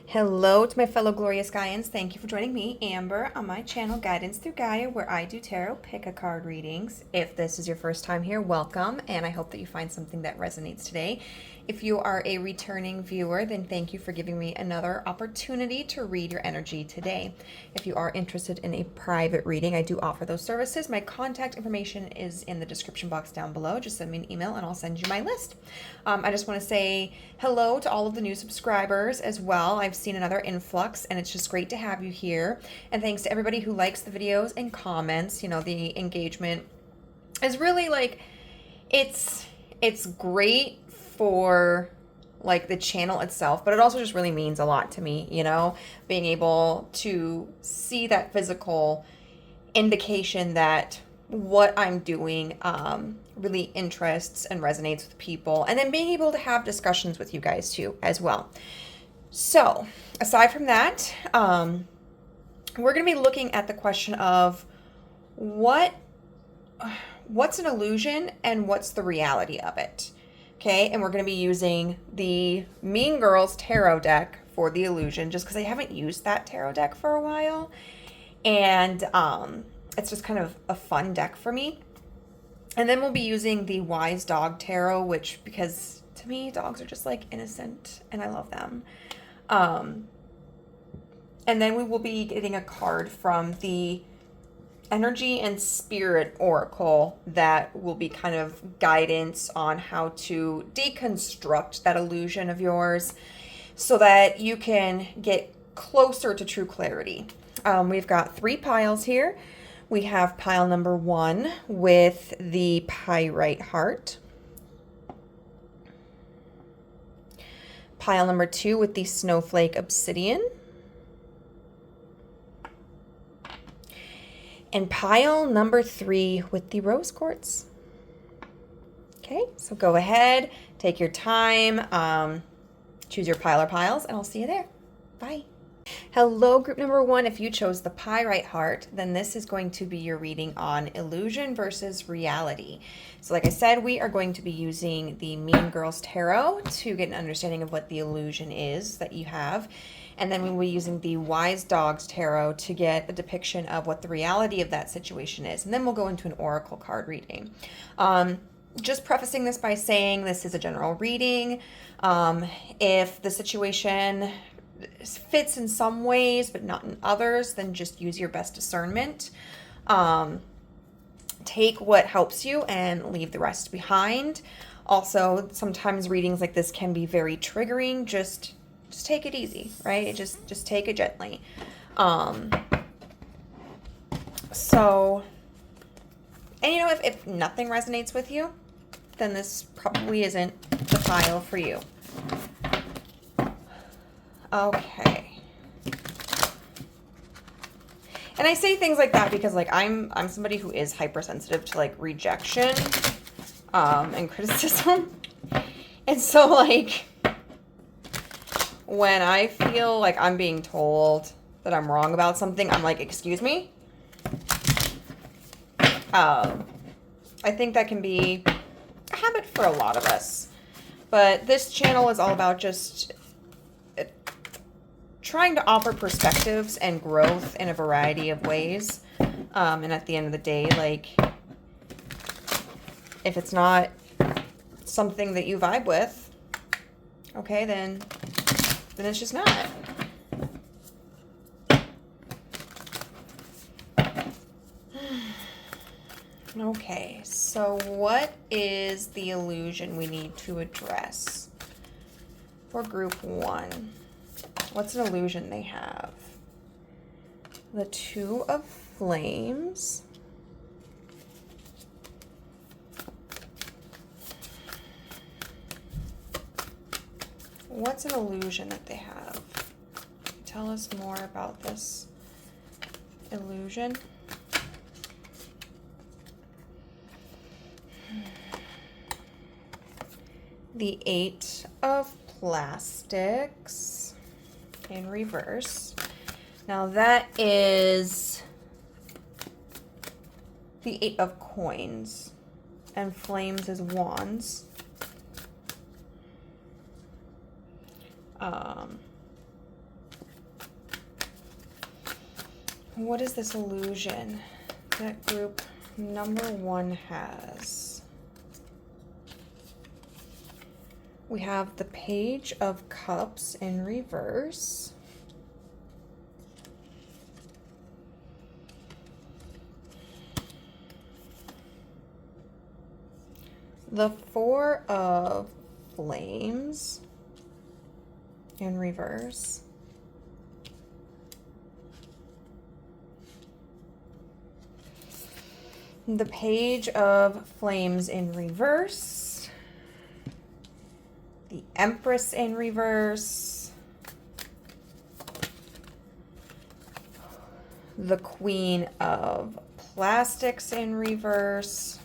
Hello to my fellow glorious Gaians. Thank you for joining me, Amber, on my channel, Guidance Through Gaia, where I do tarot pick-a-card readings. If this is your first time here, welcome, and I hope that you find something that resonates today. If you are a returning viewer, then thank you for giving me another opportunity to read your energy today. If you are interested in a private reading, I do offer those services. My contact information is in the description box down below. Just send me an email and I'll send you my list. I just want to say hello to all of the new subscribers as well. I've seen another influx and it's just great to have you here. And thanks to everybody who likes the videos and comments. You know, the engagement is really like, it's great for like the channel itself, but it also just really means a lot to me, you know, being able to see that physical indication that what I'm doing really interests and resonates with people, and then being able to have discussions with you guys too as well. So aside from that, we're going to be looking at the question of what's an illusion and what's the reality of it. Okay, and we're going to be using the Mean Girls Tarot deck for the illusion, just because I haven't used that tarot deck for a while. And it's just kind of a fun deck for me. And then we'll be using the Wise Dog Tarot, which, because to me, dogs are just like innocent and I love them. And then we will be getting a card from the Energy and Spirit Oracle that will be kind of guidance on how to deconstruct that illusion of yours so that you can get closer to true clarity. We've got 3 piles here. We have pile number 1 with the Pyrite Heart. Pile number 2 with the Snowflake Obsidian. And pile number 3 with the Rose Quartz. Okay, so go ahead, take your time, choose your pile or piles, and I'll see you there. Bye. Hello, group number 1. If you chose the Pyrite Heart, then this is going to be your reading on illusion versus reality. So like I said, we are going to be using the Mean Girls Tarot to get an understanding of what the illusion is that you have. And then we will be using the Wise Dogs Tarot to get a depiction of what the reality of that situation is. And then we'll go into an oracle card reading. Just prefacing this by saying this is a general reading. If the situation fits in some ways but not in others, then just use your best discernment. Take what helps you and leave the rest behind. Also, sometimes readings like this can be very triggering. Just take it easy, right? Just take it gently. So, and you know, if nothing resonates with you, then this probably isn't the file for you. Okay. And I say things like that because like I'm somebody who is hypersensitive to like rejection and criticism. And so like when I feel like I'm being told that I'm wrong about something, I'm like, excuse me? I think that can be a habit for a lot of us. But this channel is all about just trying to offer perspectives and growth in a variety of ways. And at the end of the day, like, if it's not something that you vibe with, okay, then it's just not. Okay, so what is the illusion we need to address for group 1? What's an illusion they have? The 2 of Flames. What's an illusion that they have? Tell us more about this illusion. The 8 of Plastics in reverse. Now that is the 8 of Coins, and Flames is Wands. What is this illusion that group number 1 has? We have the Page of Cups in reverse. The Four of Flames in reverse. The Page of Flames in reverse. The Empress in reverse. The Queen of Plastics in reverse.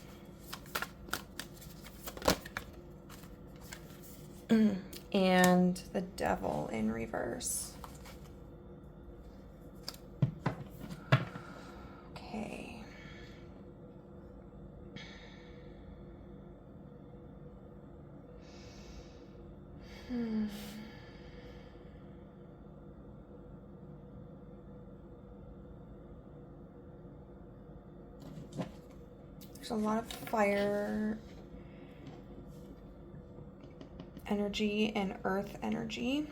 And the Devil in reverse. Okay. There's a lot of fire energy and earth energy.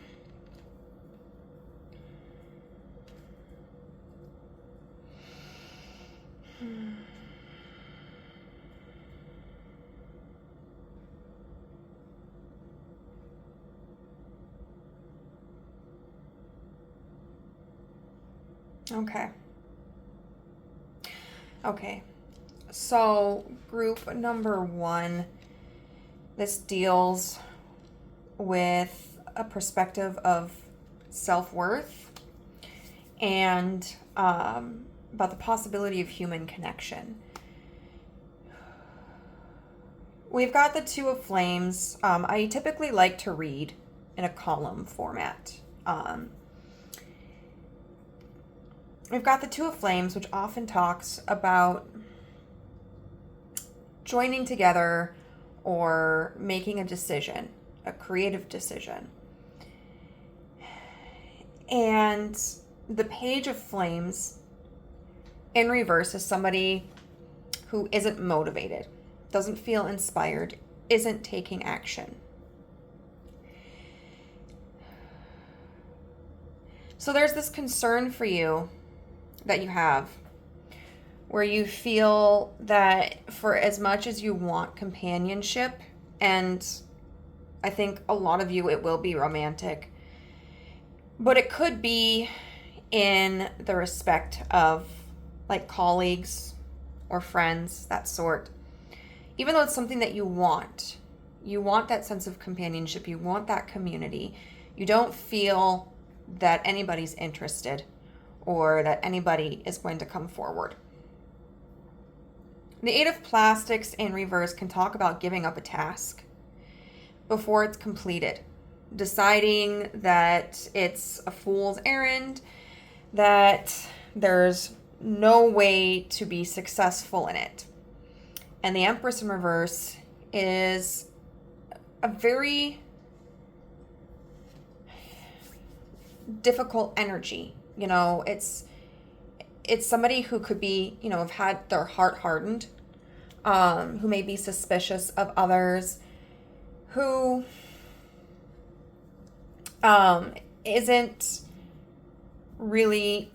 Okay. So group number 1, this deals with a perspective of self-worth and about the possibility of human connection. We've got the Two of Flames. I typically like to read in a column format. We've got the Two of Flames, which often talks about joining together or making a decision, a creative decision. And the Page of Flames in reverse is somebody who isn't motivated, doesn't feel inspired, isn't taking action. So there's this concern for you that you have where you feel that for as much as you want companionship, and I think a lot of you it will be romantic, but it could be in the respect of like colleagues or friends, that sort. Even though it's something that you want that sense of companionship, you want that community, you don't feel that anybody's interested or that anybody is going to come forward. The Eight of Plastics in reverse can talk about giving up a task before it's completed, deciding that it's a fool's errand, that there's no way to be successful in it. And the Empress in reverse is a very difficult energy. You know, it's somebody who could be, you know, have had their heart hardened, who may be suspicious of others, who isn't really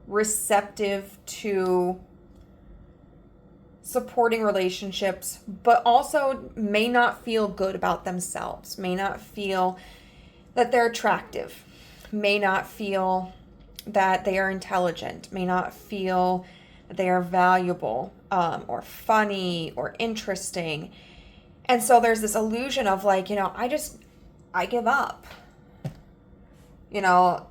receptive to supporting relationships, but also may not feel good about themselves, may not feel that they're attractive, may not feel that they are intelligent, may not feel that they are valuable, or funny or interesting. And so there's this illusion of like, you know, I give up. You know,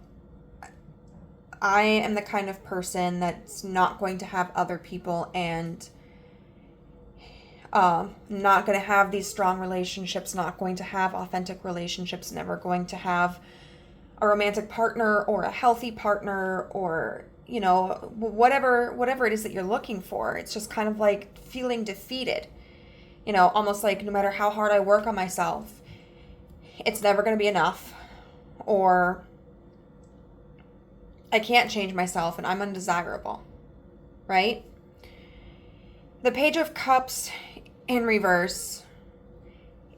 I am the kind of person that's not going to have other people and not going to have these strong relationships, not going to have authentic relationships, never going to have a romantic partner or a healthy partner, or, you know, whatever it is that you're looking for. It's just kind of like feeling defeated, you know, almost like no matter how hard I work on myself, it's never going to be enough, or I can't change myself and I'm undesirable, right? The Page of Cups in reverse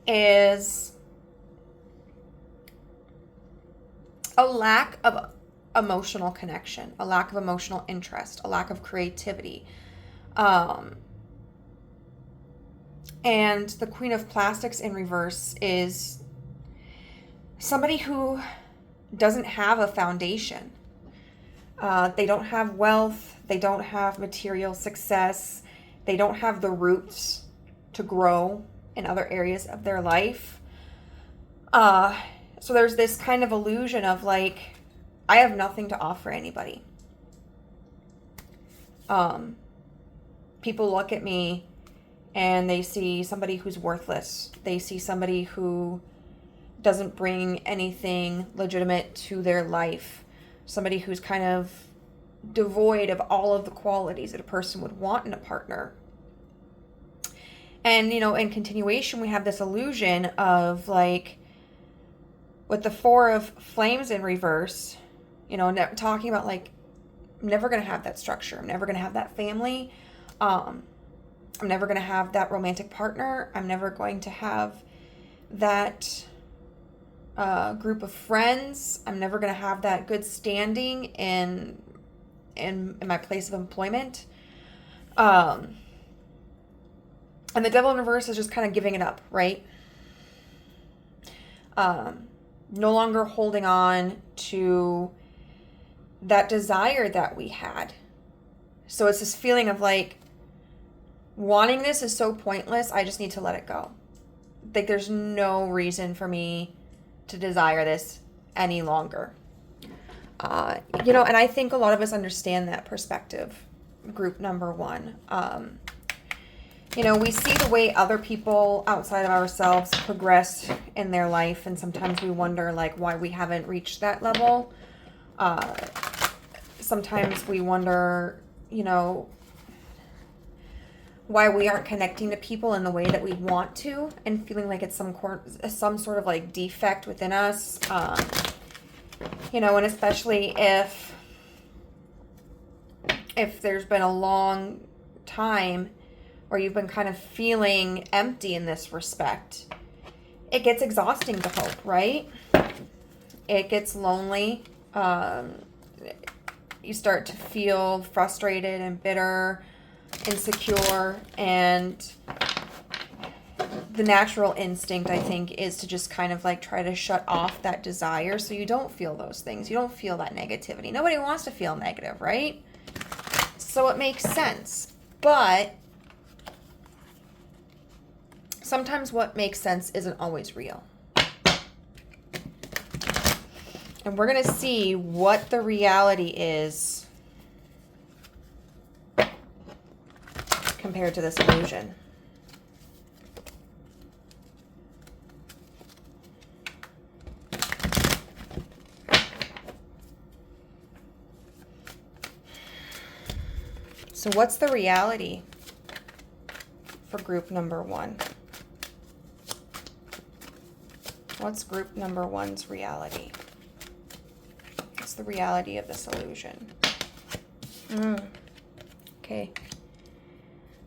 is a lack of emotional connection, a lack of emotional interest, a lack of creativity. And the Queen of Plastics in reverse is somebody who doesn't have a foundation. They don't have wealth. They don't have material success. They don't have the roots to grow in other areas of their life. So there's this kind of illusion of like, I have nothing to offer anybody. People look at me and they see somebody who's worthless. They see somebody who doesn't bring anything legitimate to their life. Somebody who's kind of devoid of all of the qualities that a person would want in a partner. And, you know, in continuation, we have this illusion of like, with the Four of Flames in reverse, you know, talking about like, I'm never going to have that structure. I'm never going to have that family. I'm never going to have that romantic partner. I'm never going to have that group of friends. I'm never going to have that good standing in my place of employment. And the Devil in reverse is just kind of giving it up, right? No longer holding on to that desire that we had. So it's this feeling of like, wanting this is so pointless, I just need to let it go. Like there's no reason for me to desire this any longer. You know, and I think a lot of us understand that perspective, group number one. You know, we see the way other people outside of ourselves progress in their life, and sometimes we wonder like why we haven't reached that level. Sometimes we wonder, you know, why we aren't connecting to people in the way that we want to, and feeling like it's some sort of like defect within us. You know, and especially if there's been a long time where you've been kind of feeling empty in this respect, it gets exhausting to hope, right? It gets lonely. You start to feel frustrated and bitter, insecure, and the natural instinct, I think, is to just kind of like try to shut off that desire so you don't feel those things. You don't feel that negativity. Nobody wants to feel negative, right? So it makes sense. But sometimes what makes sense isn't always real. And we're going to see what the reality is compared to this illusion. So what's the reality for group number one? What's group number one's reality? What's the reality of this illusion? Okay.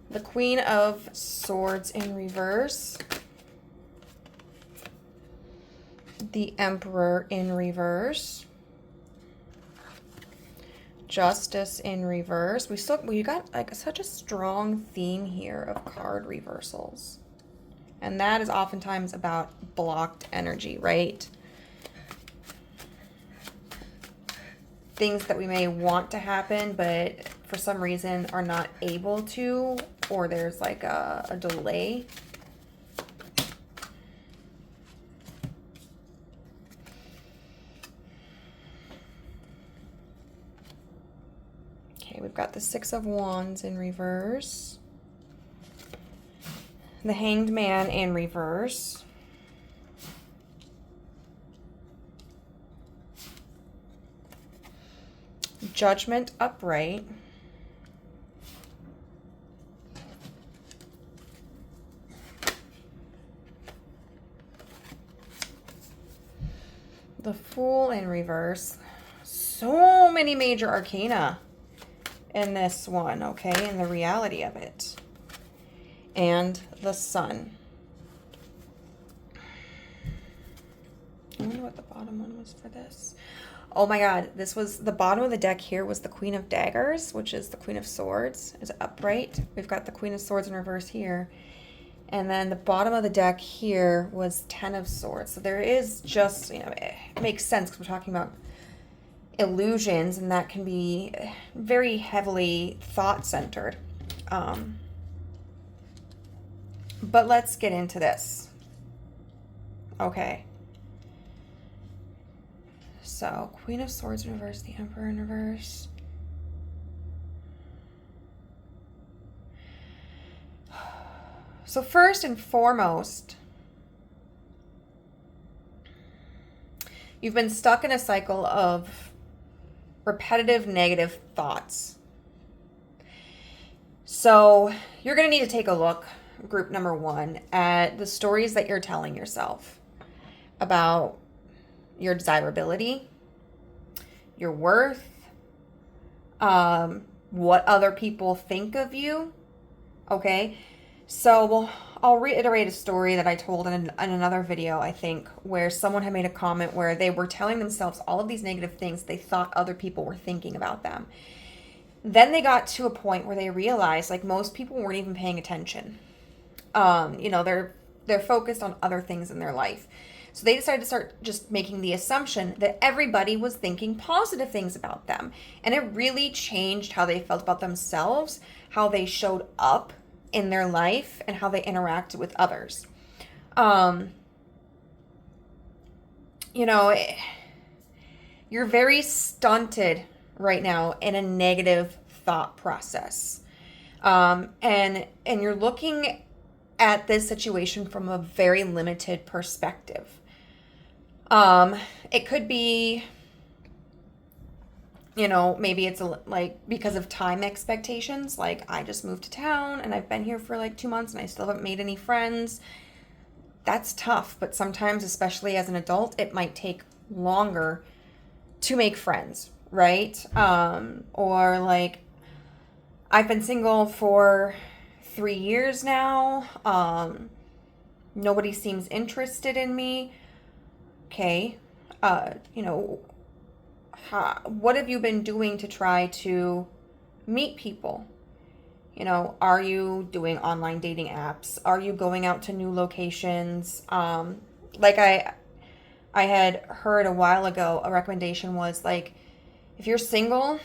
The Queen of Swords in reverse. The Emperor in reverse. Justice in reverse. We got like such a strong theme here of card reversals. And that is oftentimes about blocked energy, right? Things that we may want to happen, but for some reason are not able to, or there's like a delay. Okay, we've got the Six of Wands in reverse. The Hanged Man in reverse. Judgment upright. The Fool in reverse. so many major arcana in this one, okay, and the reality of it. And the Sun. I wonder what the bottom one was for this. Oh my God, this was, the bottom of the deck here was the Queen of Daggers, which is the Queen of Swords, is upright. We've got the Queen of Swords in reverse here. And then the bottom of the deck here was Ten of Swords. So there is just, you know, it makes sense because we're talking about illusions, and that can be very heavily thought-centered. But let's get into this. Okay. So, Queen of Swords in reverse, the Emperor in reverse. So first and foremost, you've been stuck in a cycle of repetitive negative thoughts. So you're going to need to take a look, group number one, at the stories that you're telling yourself about your desirability, your worth, what other people think of you, okay? So I'll reiterate a story that I told in another video, I think, where someone had made a comment where they were telling themselves all of these negative things they thought other people were thinking about them. Then they got to a point where they realized, like, most people weren't even paying attention. You know, they're focused on other things in their life. So they decided to start just making the assumption that everybody was thinking positive things about them. And it really changed how they felt about themselves, how they showed up in their life, and how they interacted with others. You know, you're very stunted right now in a negative thought process. And you're looking at this situation from a very limited perspective. It could be, you know, maybe it's like because of time expectations. Like, I just moved to town and I've been here for like 2 months and I still haven't made any friends. That's tough, but sometimes, especially as an adult, it might take longer to make friends, right? Or like, I've been single for 3 years now. Nobody seems interested in me. Okay. You know, what have you been doing to try to meet people? You know, are you doing online dating apps? Are you going out to new locations? Like I had heard a while ago, a recommendation was like, if you're single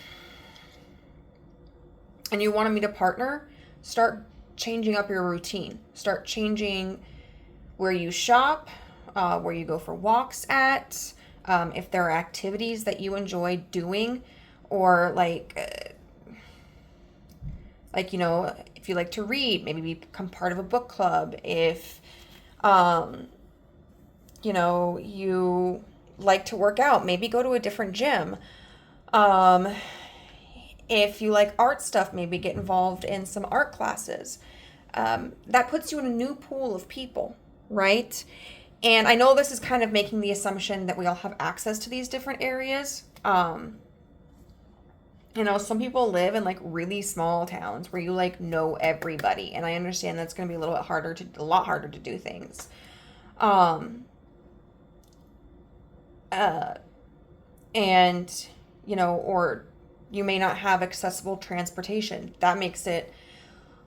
and you want to meet a partner, start changing up your routine. Start changing where you shop, where you go for walks at, if there are activities that you enjoy doing, or like, you know, if you like to read, maybe become part of a book club. If, you know, you like to work out, maybe go to a different gym. If you like art stuff, maybe get involved in some art classes. That puts you in a new pool of people, right? And I know this is kind of making the assumption that we all have access to these different areas. You know, some people live in like really small towns where you like know everybody, and I understand that's going to be a lot harder to do things. And you know, or you may not have accessible transportation. That makes it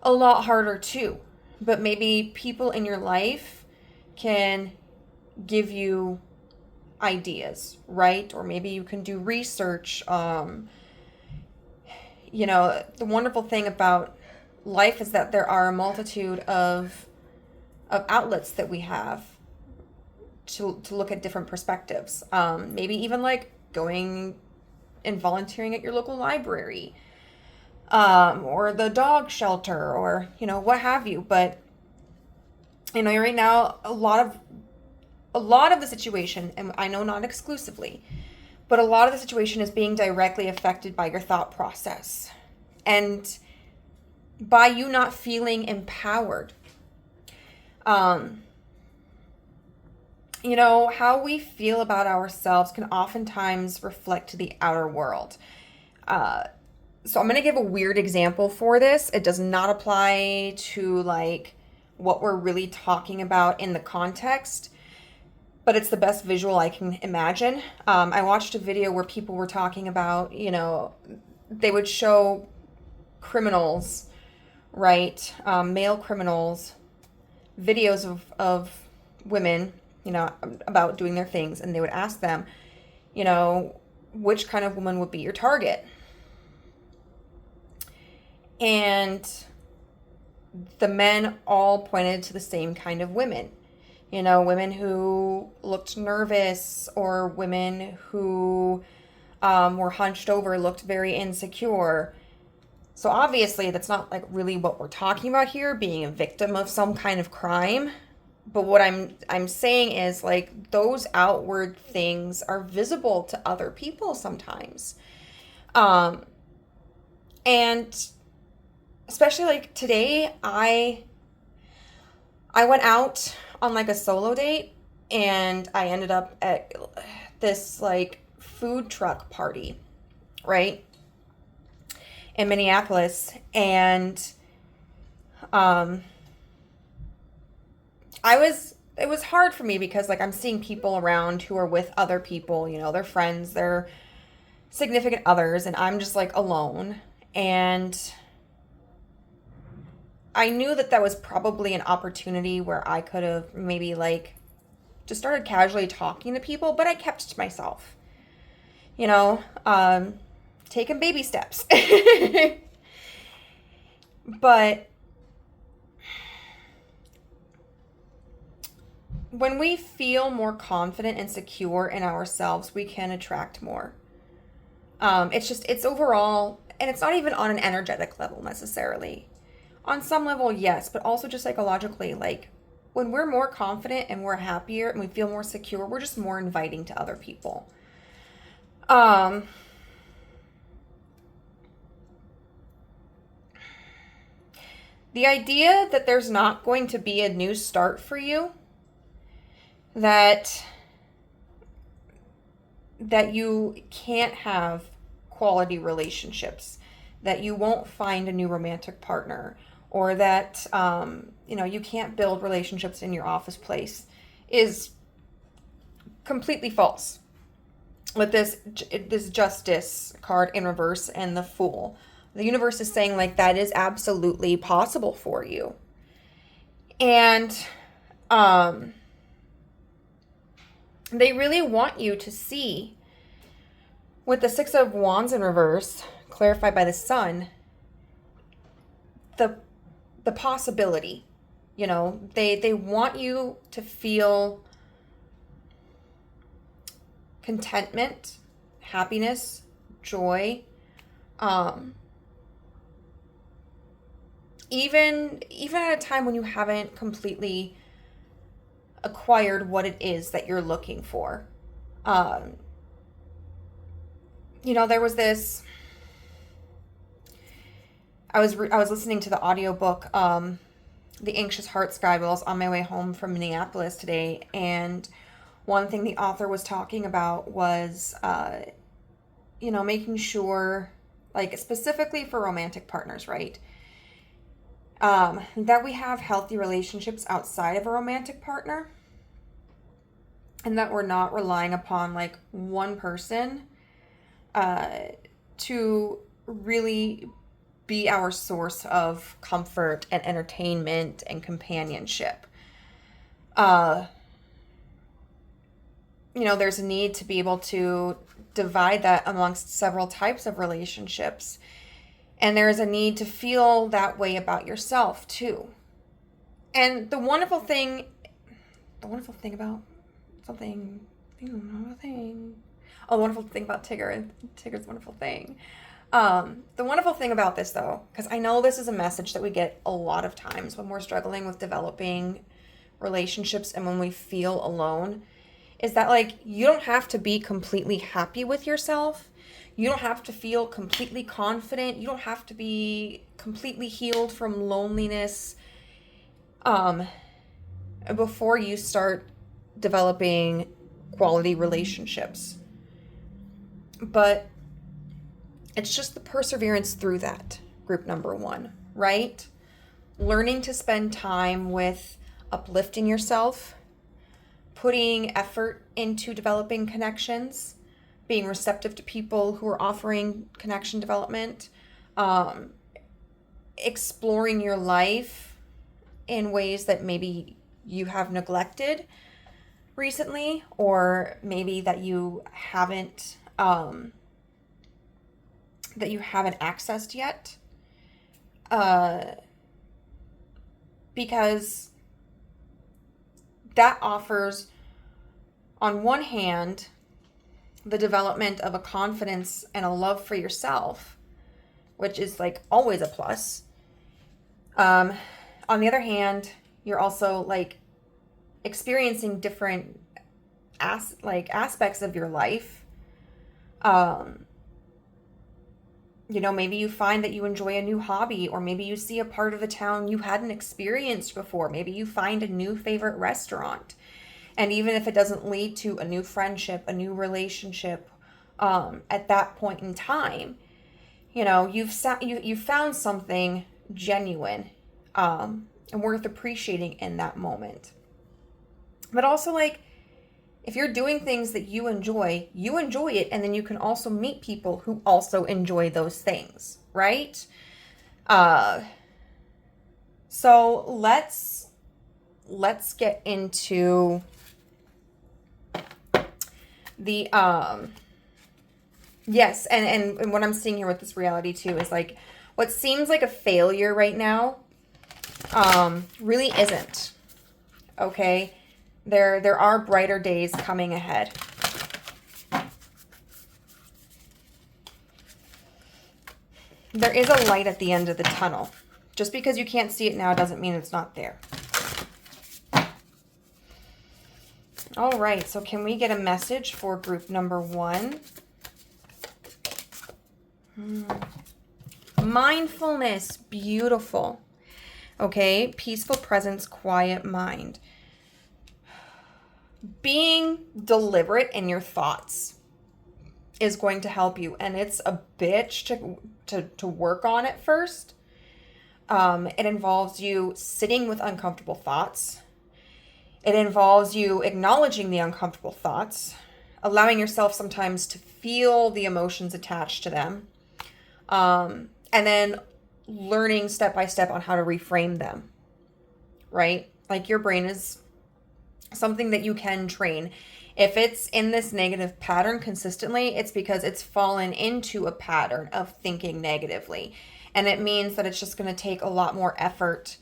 a lot harder too. But maybe people in your life can give you ideas, right? Or maybe you can do research. You know, the wonderful thing about life is that there are a multitude of outlets that we have to look at different perspectives. Maybe even like going and volunteering at your local library, or the dog shelter, or, you know, what have you. But, you know, right now, a lot of the situation, and I know not exclusively, but a lot of the situation is being directly affected by your thought process. And by you not feeling empowered. You know, how we feel about ourselves can oftentimes reflect the outer world. So I'm going to give a weird example for this. It does not apply to like what we're really talking about in the context, but it's the best visual I can imagine. I watched a video where people were talking about, you know, they would show criminals, right? Male criminals, videos of women, you know, about doing their things. And they would ask them, you know, which kind of woman would be your target? And the men all pointed to the same kind of women. You know, women who looked nervous, or women who were hunched over, looked very insecure. So obviously that's not like really what we're talking about here, being a victim of some kind of crime. But what I'm saying is like those outward things are visible to other people sometimes. And especially like today, I went out on like a solo date, and I ended up at this like food truck party, right? In Minneapolis. And it was hard for me because like I'm seeing people around who are with other people, you know, their friends, their significant others, and I'm just like alone. And I knew that that was probably an opportunity where I could have maybe like just started casually talking to people, but I kept to myself, you know, taking baby steps. But when we feel more confident and secure in ourselves, we can attract more. It's overall, and it's not even on an energetic level necessarily. On some level, yes, but also just psychologically, like when we're more confident and we're happier and we feel more secure, we're just more inviting to other people. The idea that there's not going to be a new start for you, that you can't have quality relationships, that you won't find a new romantic partner, or that you know, you can't build relationships in your office place, is completely false. With this Justice card in reverse and the Fool, the universe is saying like that is absolutely possible for you. And they really want you to see, with the Six of Wands in reverse, clarified by the Sun, the possibility. You know, they want you to feel contentment, happiness, joy, even at a time when you haven't completely acquired what it is that you're looking for. You know, there was this, I was listening to the audiobook, The Anxious Heart's Guide, while I was on my way home from Minneapolis today, and one thing the author was talking about was, you know, making sure, like specifically for romantic partners, right? That we have healthy relationships outside of a romantic partner, and that we're not relying upon like one person to really be our source of comfort and entertainment and companionship. You know, there's a need to be able to divide that amongst several types of relationships. And there's a need to feel that way about yourself too. And the wonderful thing about Tigger. Tigger's wonderful thing. The wonderful thing about this, though, because I know this is a message that we get a lot of times when we're struggling with developing relationships and when we feel alone, is that like you don't have to be completely happy with yourself. You don't have to feel completely confident. You don't have to be completely healed from loneliness before you start developing quality relationships. But it's just the perseverance through that, group number 1, right? Learning to spend time with uplifting yourself, putting effort into developing connections, being receptive to people who are offering connection development, exploring your life in ways that maybe you have neglected recently, or maybe that you haven't accessed yet, because that offers, on one hand, the development of a confidence and a love for yourself, which is like always a plus. On the other hand, you're also like experiencing different aspects of your life. Maybe you find that you enjoy a new hobby, or maybe you see a part of the town you hadn't experienced before. Maybe you find a new favorite restaurant. And even if it doesn't lead to a new friendship, a new relationship, at that point in time, you've found something genuine, and worth appreciating in that moment. But also, like, if you're doing things that you enjoy it, and then you can also meet people who also enjoy those things, right? So let's get into the yes, and what I'm seeing here with this reality too is like what seems like a failure right now really isn't. Okay? There are brighter days coming ahead. There is a light at the end of the tunnel. Just because you can't see it now doesn't mean it's not there. All right, so can we get a message for group number 1? Mindfulness, beautiful. Okay, peaceful presence, quiet mind. Being deliberate in your thoughts is going to help you, and it's a bitch to work on at first. It involves you sitting with uncomfortable thoughts. It involves you acknowledging the uncomfortable thoughts, allowing yourself sometimes to feel the emotions attached to them, and then learning step by step on how to reframe them, right? Like, your brain is something that you can train. If it's in this negative pattern consistently, it's because it's fallen into a pattern of thinking negatively. And it means that it's just going to take a lot more effort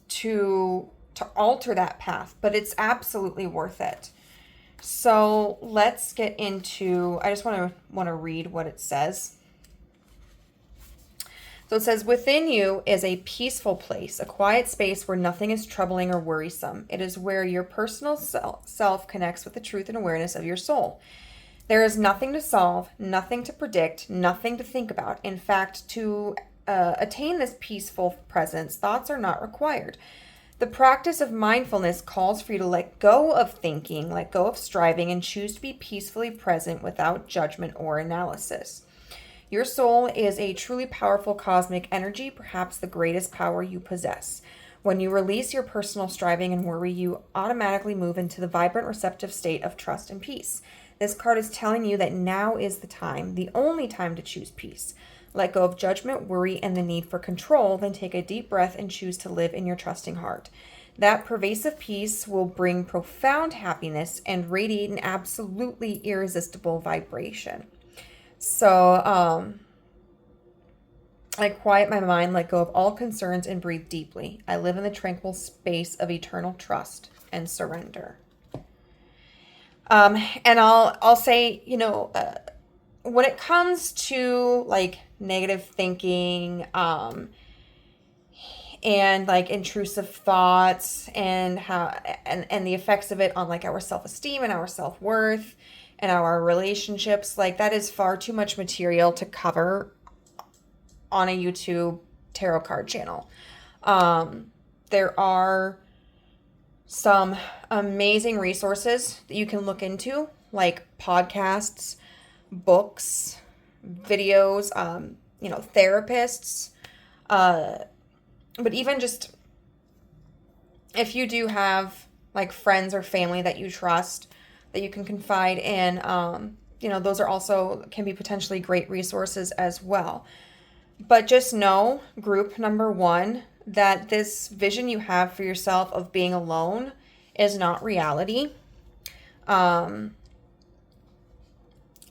to alter that path, but it's absolutely worth it. So let's get into, I just want to read what it says. So it says, within you is a peaceful place, a quiet space where nothing is troubling or worrisome. It is where your personal self connects with the truth and awareness of your soul. There is nothing to solve, nothing to predict, nothing to think about. In fact, to attain this peaceful presence, thoughts are not required. The practice of mindfulness calls for you to let go of thinking, let go of striving, and choose to be peacefully present without judgment or analysis. Your soul is a truly powerful cosmic energy, perhaps the greatest power you possess. When you release your personal striving and worry, you automatically move into the vibrant, receptive state of trust and peace. This card is telling you that now is the time, the only time, to choose peace. Let go of judgment, worry, and the need for control, then take a deep breath and choose to live in your trusting heart. That pervasive peace will bring profound happiness and radiate an absolutely irresistible vibration. So, I quiet my mind, let go of all concerns, and breathe deeply. I live in the tranquil space of eternal trust and surrender. And I'll say, when it comes to like negative thinking, and like intrusive thoughts and how and the effects of it on like our self-esteem and our self-worth and our relationships, like that is far too much material to cover on a YouTube tarot card channel. There are some amazing resources that you can look into, like podcasts, books, videos, therapists, but even just if you do have like friends or family that you trust that you can confide in, those are also can be potentially great resources as well. But just know, group number one, that this vision you have for yourself of being alone is not reality. A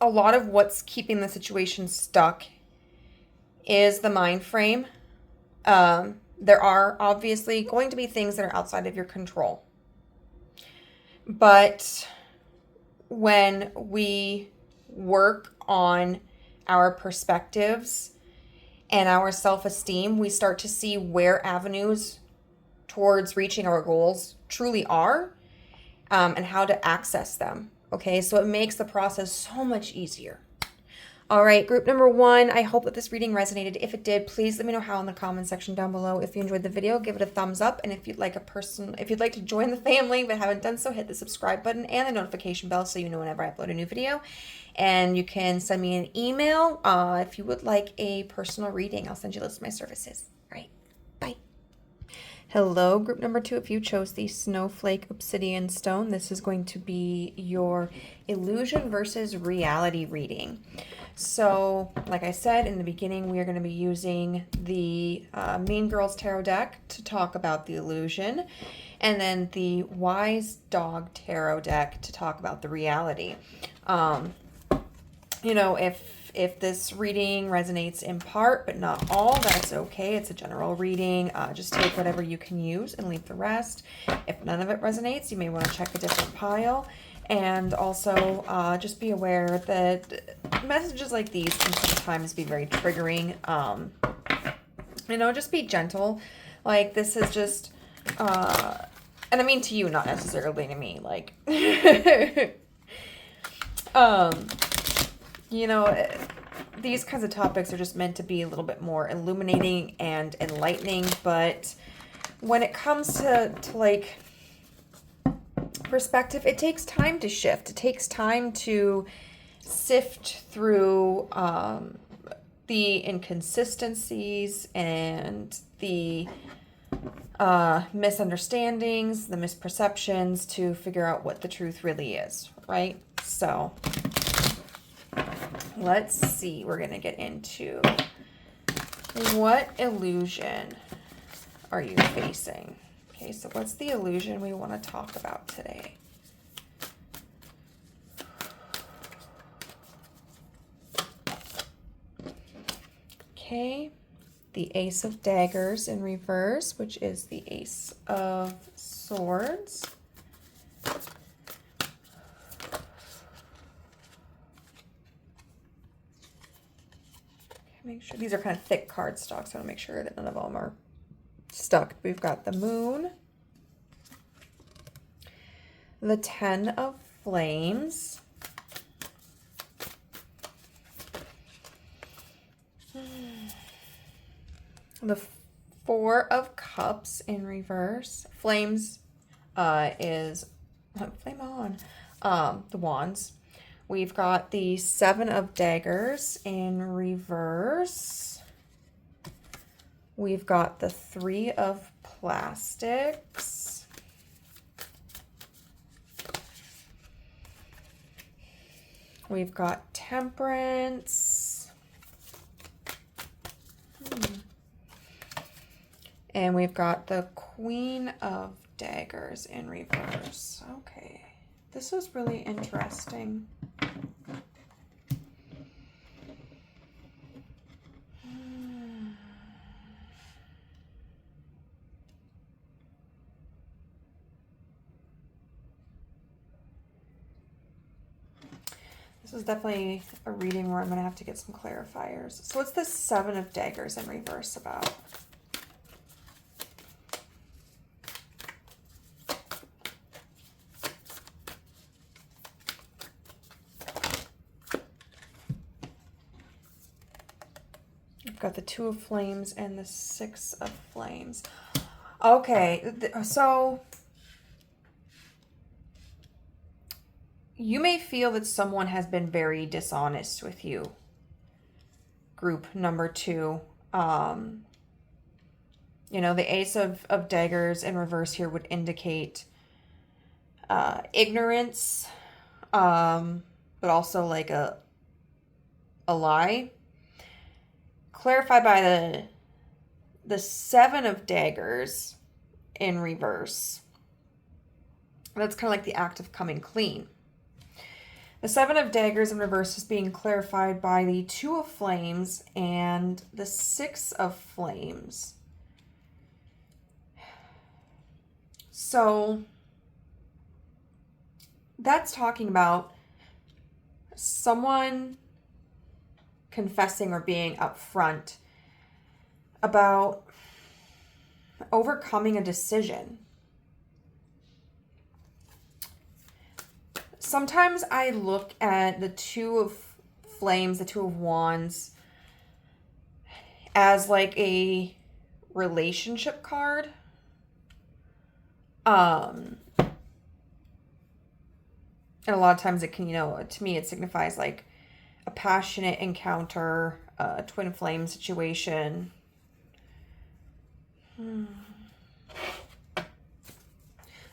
lot of what's keeping the situation stuck is the mind frame. There are obviously going to be things that are outside of your control. But when we work on our perspectives and our self-esteem, we start to see where avenues towards reaching our goals truly are, and how to access them. Okay, so it makes the process so much easier. All right, group number one, I hope that this reading resonated. If it did, please let me know how in the comment section down below. If you enjoyed the video, give it a thumbs up. And if you'd like to join the family but haven't done so, hit the subscribe button and the notification bell so you know whenever I upload a new video. And you can send me an email if you would like a personal reading. I'll send you a list of my services. All right, bye. Hello, group number two. If you chose the Snowflake Obsidian Stone, this is going to be your illusion versus reality reading. So, like I said in the beginning, we are going to be using the Mean Girls Tarot deck to talk about the illusion, and then the Wise Dog Tarot deck to talk about the reality. If this reading resonates in part, but not all, that's okay. It's a general reading. Just take whatever you can use and leave the rest. If none of it resonates, you may want to check a different pile. And also, just be aware that messages like these can sometimes be very triggering. Just be gentle. Like, this is just, and I mean to you, not necessarily to me. Like, these kinds of topics are just meant to be a little bit more illuminating and enlightening. But when it comes to like perspective, it takes time to shift. It takes time to sift through the inconsistencies and the misunderstandings, the misperceptions, to figure out what the truth really is, right? So let's see. We're going to get into what illusion are you facing? Okay, so what's the illusion we want to talk about today? Okay, the Ace of Daggers in reverse, which is the Ace of Swords. Make sure these are kind of thick cardstock, so I want to make sure that none of them are stuck. We've got the Moon, the Ten of Flames, the Four of Cups in reverse. Flames is flame on. The Wands. We've got the Seven of Daggers in reverse. We've got the Three of Plastics. We've got Temperance. And we've got the Queen of Daggers in reverse. Okay. This is really interesting. This is definitely a reading where I'm going to have to get some clarifiers. So what's the Seven of Daggers in reverse about? I've got the Two of Flames and the Six of Flames. Okay, so you may feel that someone has been very dishonest with you. Group number 2. You know, the Ace of Daggers in reverse here would indicate ignorance, but also like a lie. Clarified by the 7 of Daggers in reverse. That's kind of like the act of coming clean. The 7 of Daggers in reverse is being clarified by the 2 of Flames and the 6 of Flames. So that's talking about someone confessing or being upfront about overcoming a decision. Sometimes I look at the 2 of Flames, the 2 of Wands, as like a relationship card. And a lot of times it can, you know, to me it signifies like a passionate encounter, a twin flame situation.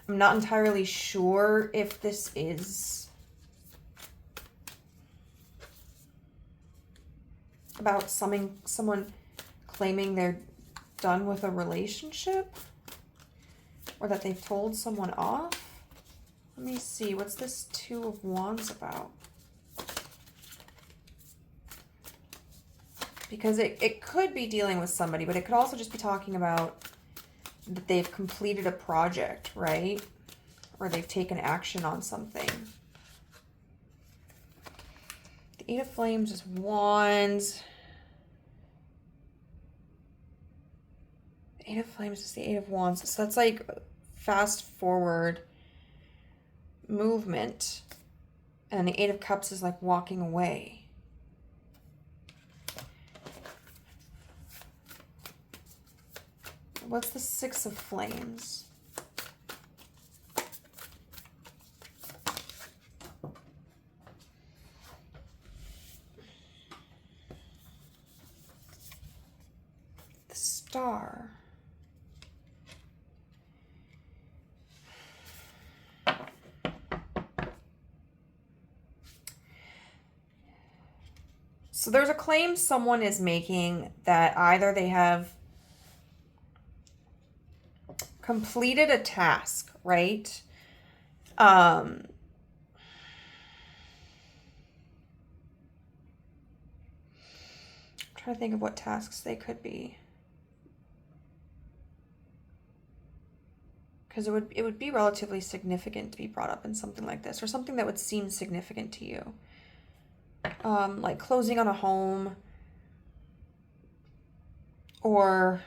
I'm not entirely sure if this is about someone claiming they're done with a relationship or that they've told someone off. Let me see. What's this 2 of Wands about? Because it could be dealing with somebody, but it could also just be talking about that they've completed a project, right? Or they've taken action on something. The 8 of Flames is Wands. The 8 of Flames is the 8 of Wands. So that's like fast forward movement. And the 8 of Cups is like walking away. What's the 6 of Flames? The Star. So there's a claim someone is making that either they have completed a task, right? I'm trying to think of what tasks they could be. Because it would be relatively significant to be brought up in something like this, or something that would seem significant to you. Like closing on a home, or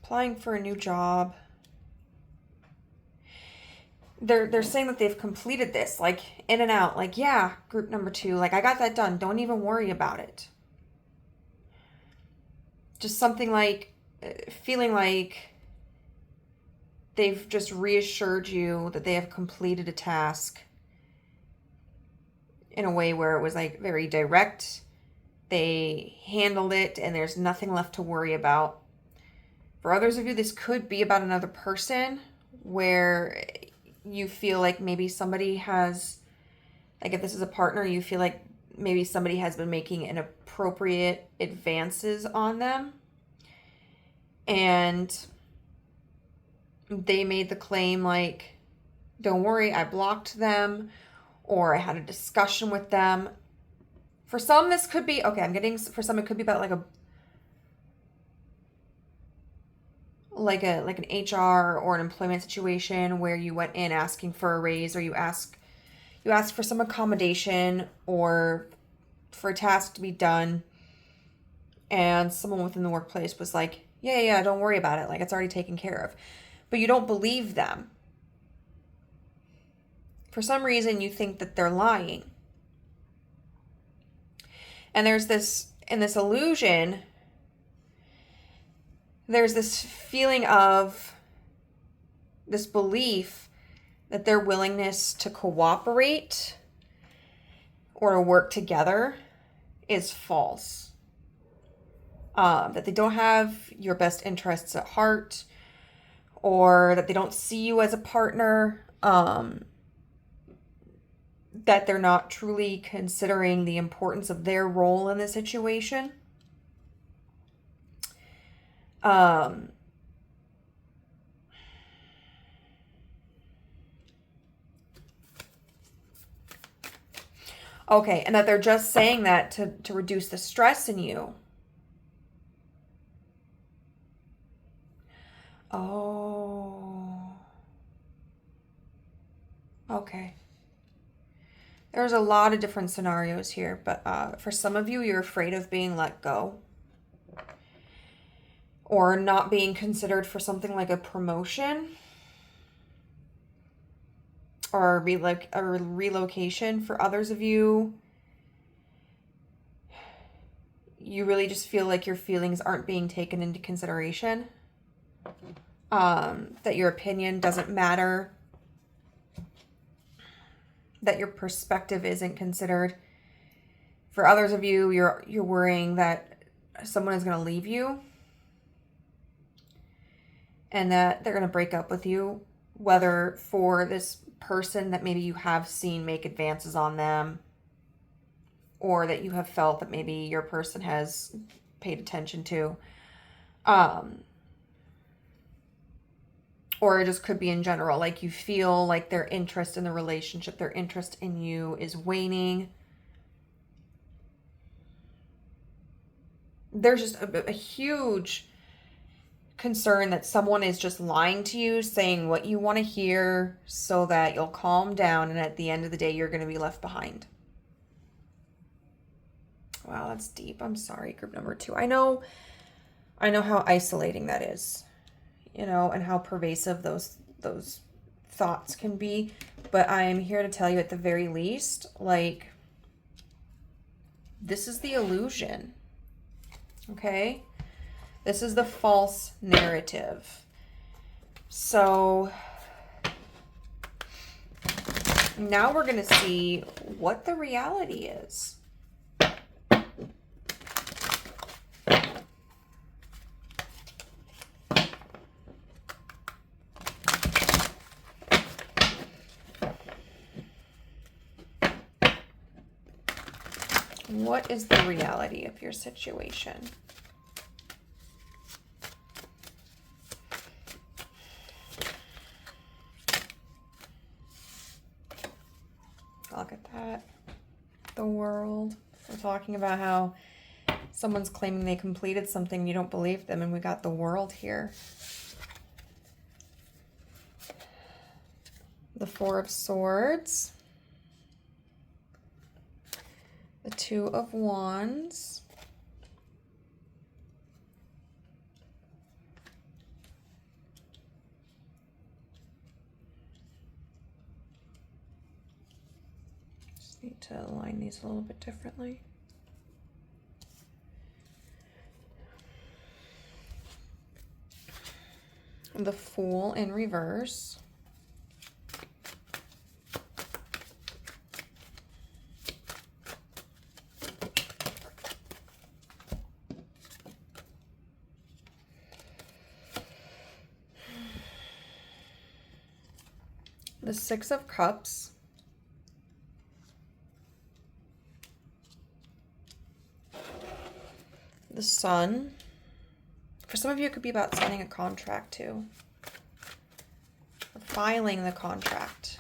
applying for a new job. They're saying that they've completed this, like in and out, like, yeah, group number 2, like I got that done. Don't even worry about it. Just something like feeling like they've just reassured you that they have completed a task in a way where it was like very direct. They handled it and there's nothing left to worry about. For others of you, this could be about another person where you feel like maybe somebody has, like if this is a partner, you feel like maybe somebody has been making inappropriate advances on them. And they made the claim like, don't worry, I blocked them, or I had a discussion with them. For some, this could be, okay, for some, it could be about like an HR or an employment situation where you went in asking for a raise, or you ask for some accommodation or for a task to be done, and someone within the workplace was like, yeah, don't worry about it, like it's already taken care of. But you don't believe them. For some reason, you think that they're lying. And there's this, in this illusion, there's this feeling of this belief that their willingness to cooperate or to work together is false. That they don't have your best interests at heart, or that they don't see you as a partner, that they're not truly considering the importance of their role in the situation. Okay, and that they're just saying that to reduce the stress in you. Oh. Okay. There's a lot of different scenarios here, but for some of you, you're afraid of being let go. Or not being considered for something like a promotion. Or a relocation. For others of you, you really just feel like your feelings aren't being taken into consideration. That your opinion doesn't matter. That your perspective isn't considered. For others of you, you're worrying that someone is going to leave you. And that they're going to break up with you. Whether for this person that maybe you have seen make advances on them, or that you have felt that maybe your person has paid attention to, or it just could be in general, like you feel like their interest in the relationship, their interest in you is waning. There's just a huge concern that someone is just lying to you, saying what you want to hear so that you'll calm down, and at the end of the day you're going to be left behind. Wow, that's deep. I'm sorry, group number 2. I know how isolating that is, and how pervasive those thoughts can be, but I'm here to tell you, at the very least, like, this is the illusion. Okay? This is the false narrative. So now we're going to see what the reality is. What is the reality of your situation? Look at that. The World. We're talking about how someone's claiming they completed something, you don't believe them, and we got the World here. The Four of Swords. The Two of Wands. Just need to align these a little bit differently. The Fool in reverse. The Six of Cups. The Sun. For some of you, it could be about signing a contract too. Or filing the contract.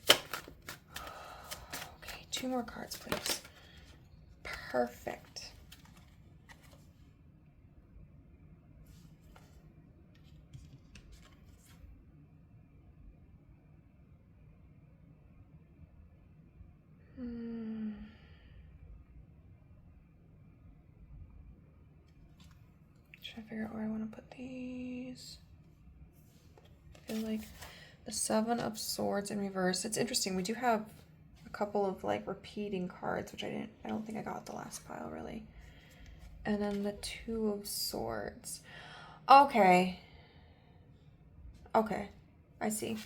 Okay, 2 more cards, please. Perfect. Should I figure out where I want to put these? I feel like The Seven of Swords in reverse. It's interesting. We do have a couple of like repeating cards, which I don't think I got the last pile really. And then the Two of Swords. Okay. Okay. I see.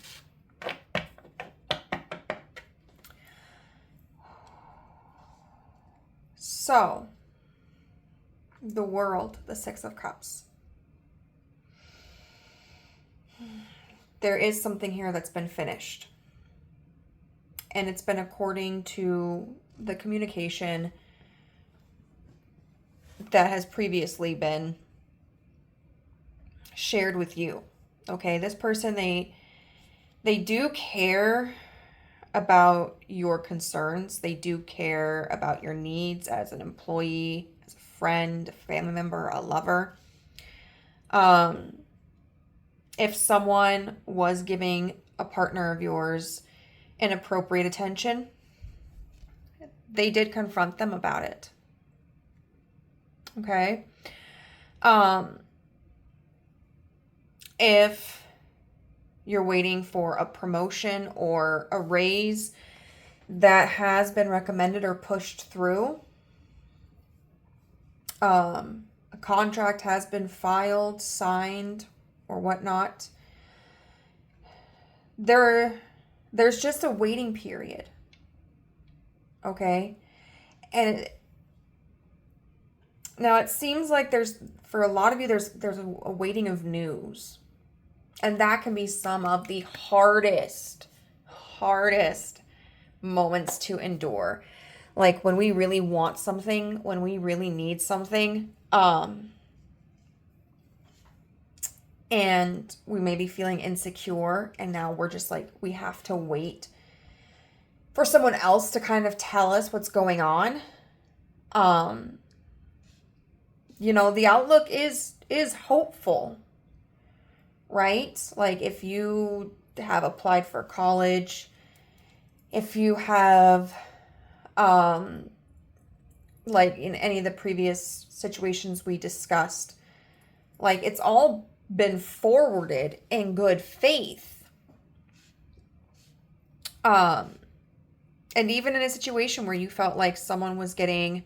So, the World, the Six of Cups. There is something here that's been finished. And it's been according to the communication that has previously been shared with you. Okay, this person, they do care about your concerns. They do care about your needs as an employee, as a friend, a family member, a lover. If someone was giving a partner of yours inappropriate attention, they did confront them about it. Okay? If you're waiting for a promotion or a raise that has been recommended or pushed through, a contract has been filed, signed, or whatnot, there's just a waiting period. Okay? And now it seems like for a lot of you, there's a waiting of news. And that can be some of the hardest moments to endure. Like when we really want something, when we really need something, and we may be feeling insecure, and now we're just like, we have to wait for someone else to kind of tell us what's going on. The outlook is hopeful. Right? Like if you have applied for college, if you have, like in any of the previous situations we discussed, like it's all been forwarded in good faith. And even in a situation where you felt like someone was giving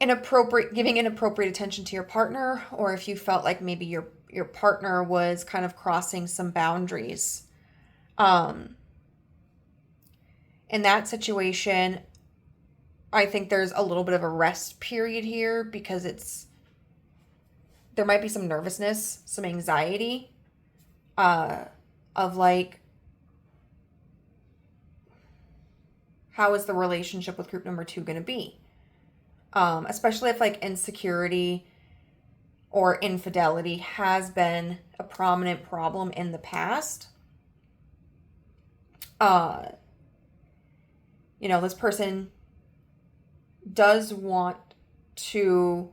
inappropriate attention to your partner, or if you felt like maybe your partner was kind of crossing some boundaries. In that situation, I think there's a little bit of a rest period here because there might be some nervousness, some anxiety, of like, how is the relationship with group number 2 going to be? Especially if like insecurity or infidelity has been a prominent problem in the past. This person does want to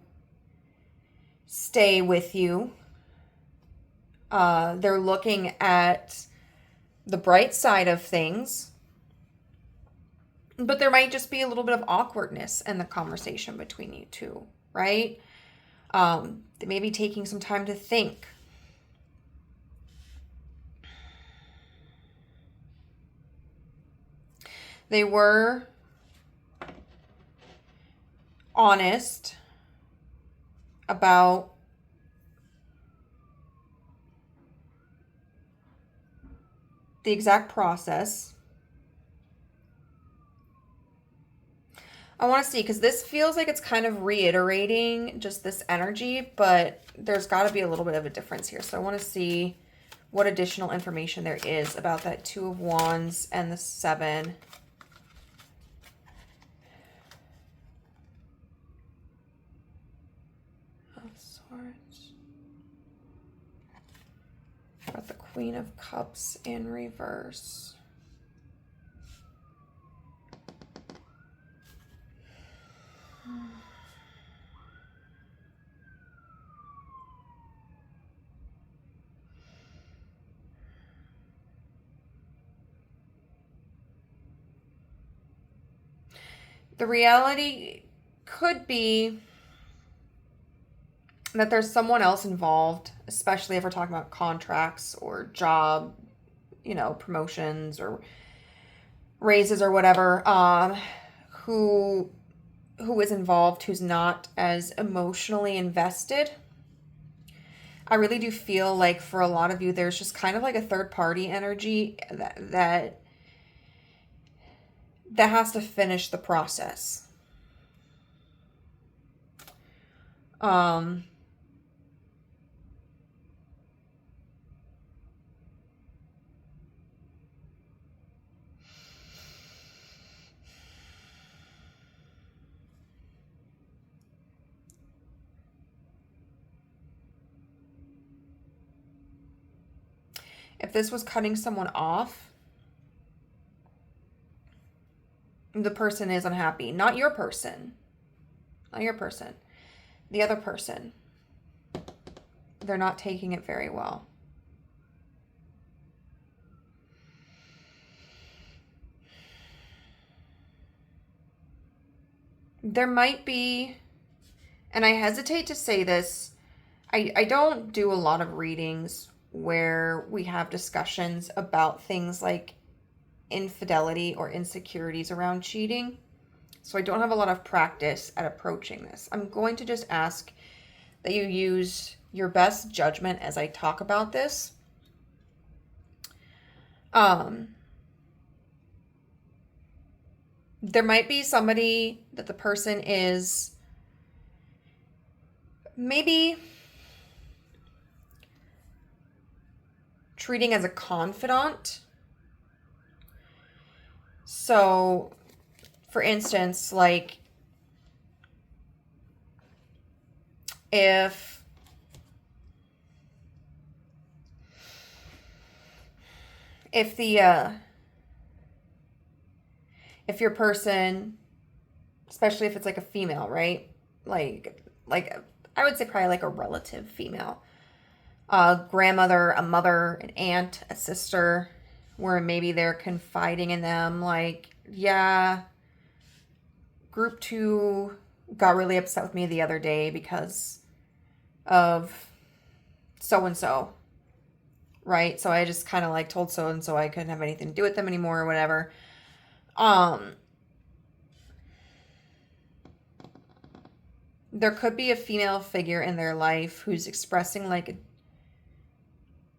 stay with you. They're looking at the bright side of things, but there might just be a little bit of awkwardness in the conversation between you two, right? They may be taking some time to think. They were honest about the exact process. I want to see, because this feels like it's kind of reiterating just this energy, but there's got to be a little bit of a difference here. So I want to see what additional information there is about that 2 of Wands and the 7 of Swords. About the Queen of Cups in reverse. The reality could be that there's someone else involved, especially if we're talking about contracts or job promotions or raises or whatever, who is involved, who's not as emotionally invested. I really do feel like for a lot of you, there's just kind of like a third party energy that has to finish the process. If this was cutting someone off, the person is unhappy. Not your person. Not your person. The other person. They're not taking it very well. There might be, and I hesitate to say this, I don't do a lot of readings where we have discussions about things like infidelity or insecurities around cheating. So I don't have a lot of practice at approaching this. I'm going to just ask that you use your best judgment as I talk about this. There might be somebody that the person is maybe treating as a confidant. So, for instance, like if your person, especially if it's like a female, right? Like I would say probably like a relative female, a grandmother, a mother, an aunt, a sister, where maybe they're confiding in them, like, yeah, group 2 got really upset with me the other day because of so-and-so, right? So I just kind of like told so-and-so I couldn't have anything to do with them anymore or whatever. There could be a female figure in their life who's expressing like a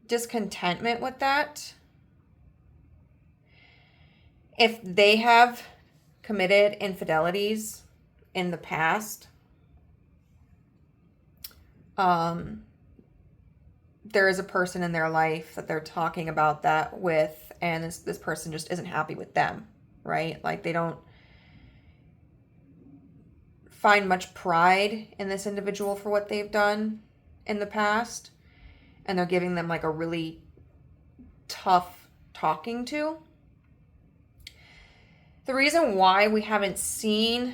discontentment with that. If they have committed infidelities in the past, there is a person in their life that they're talking about that with, and this person just isn't happy with them, right? Like they don't find much pride in this individual for what they've done in the past, and they're giving them like a really tough talking to. The reason why we haven't seen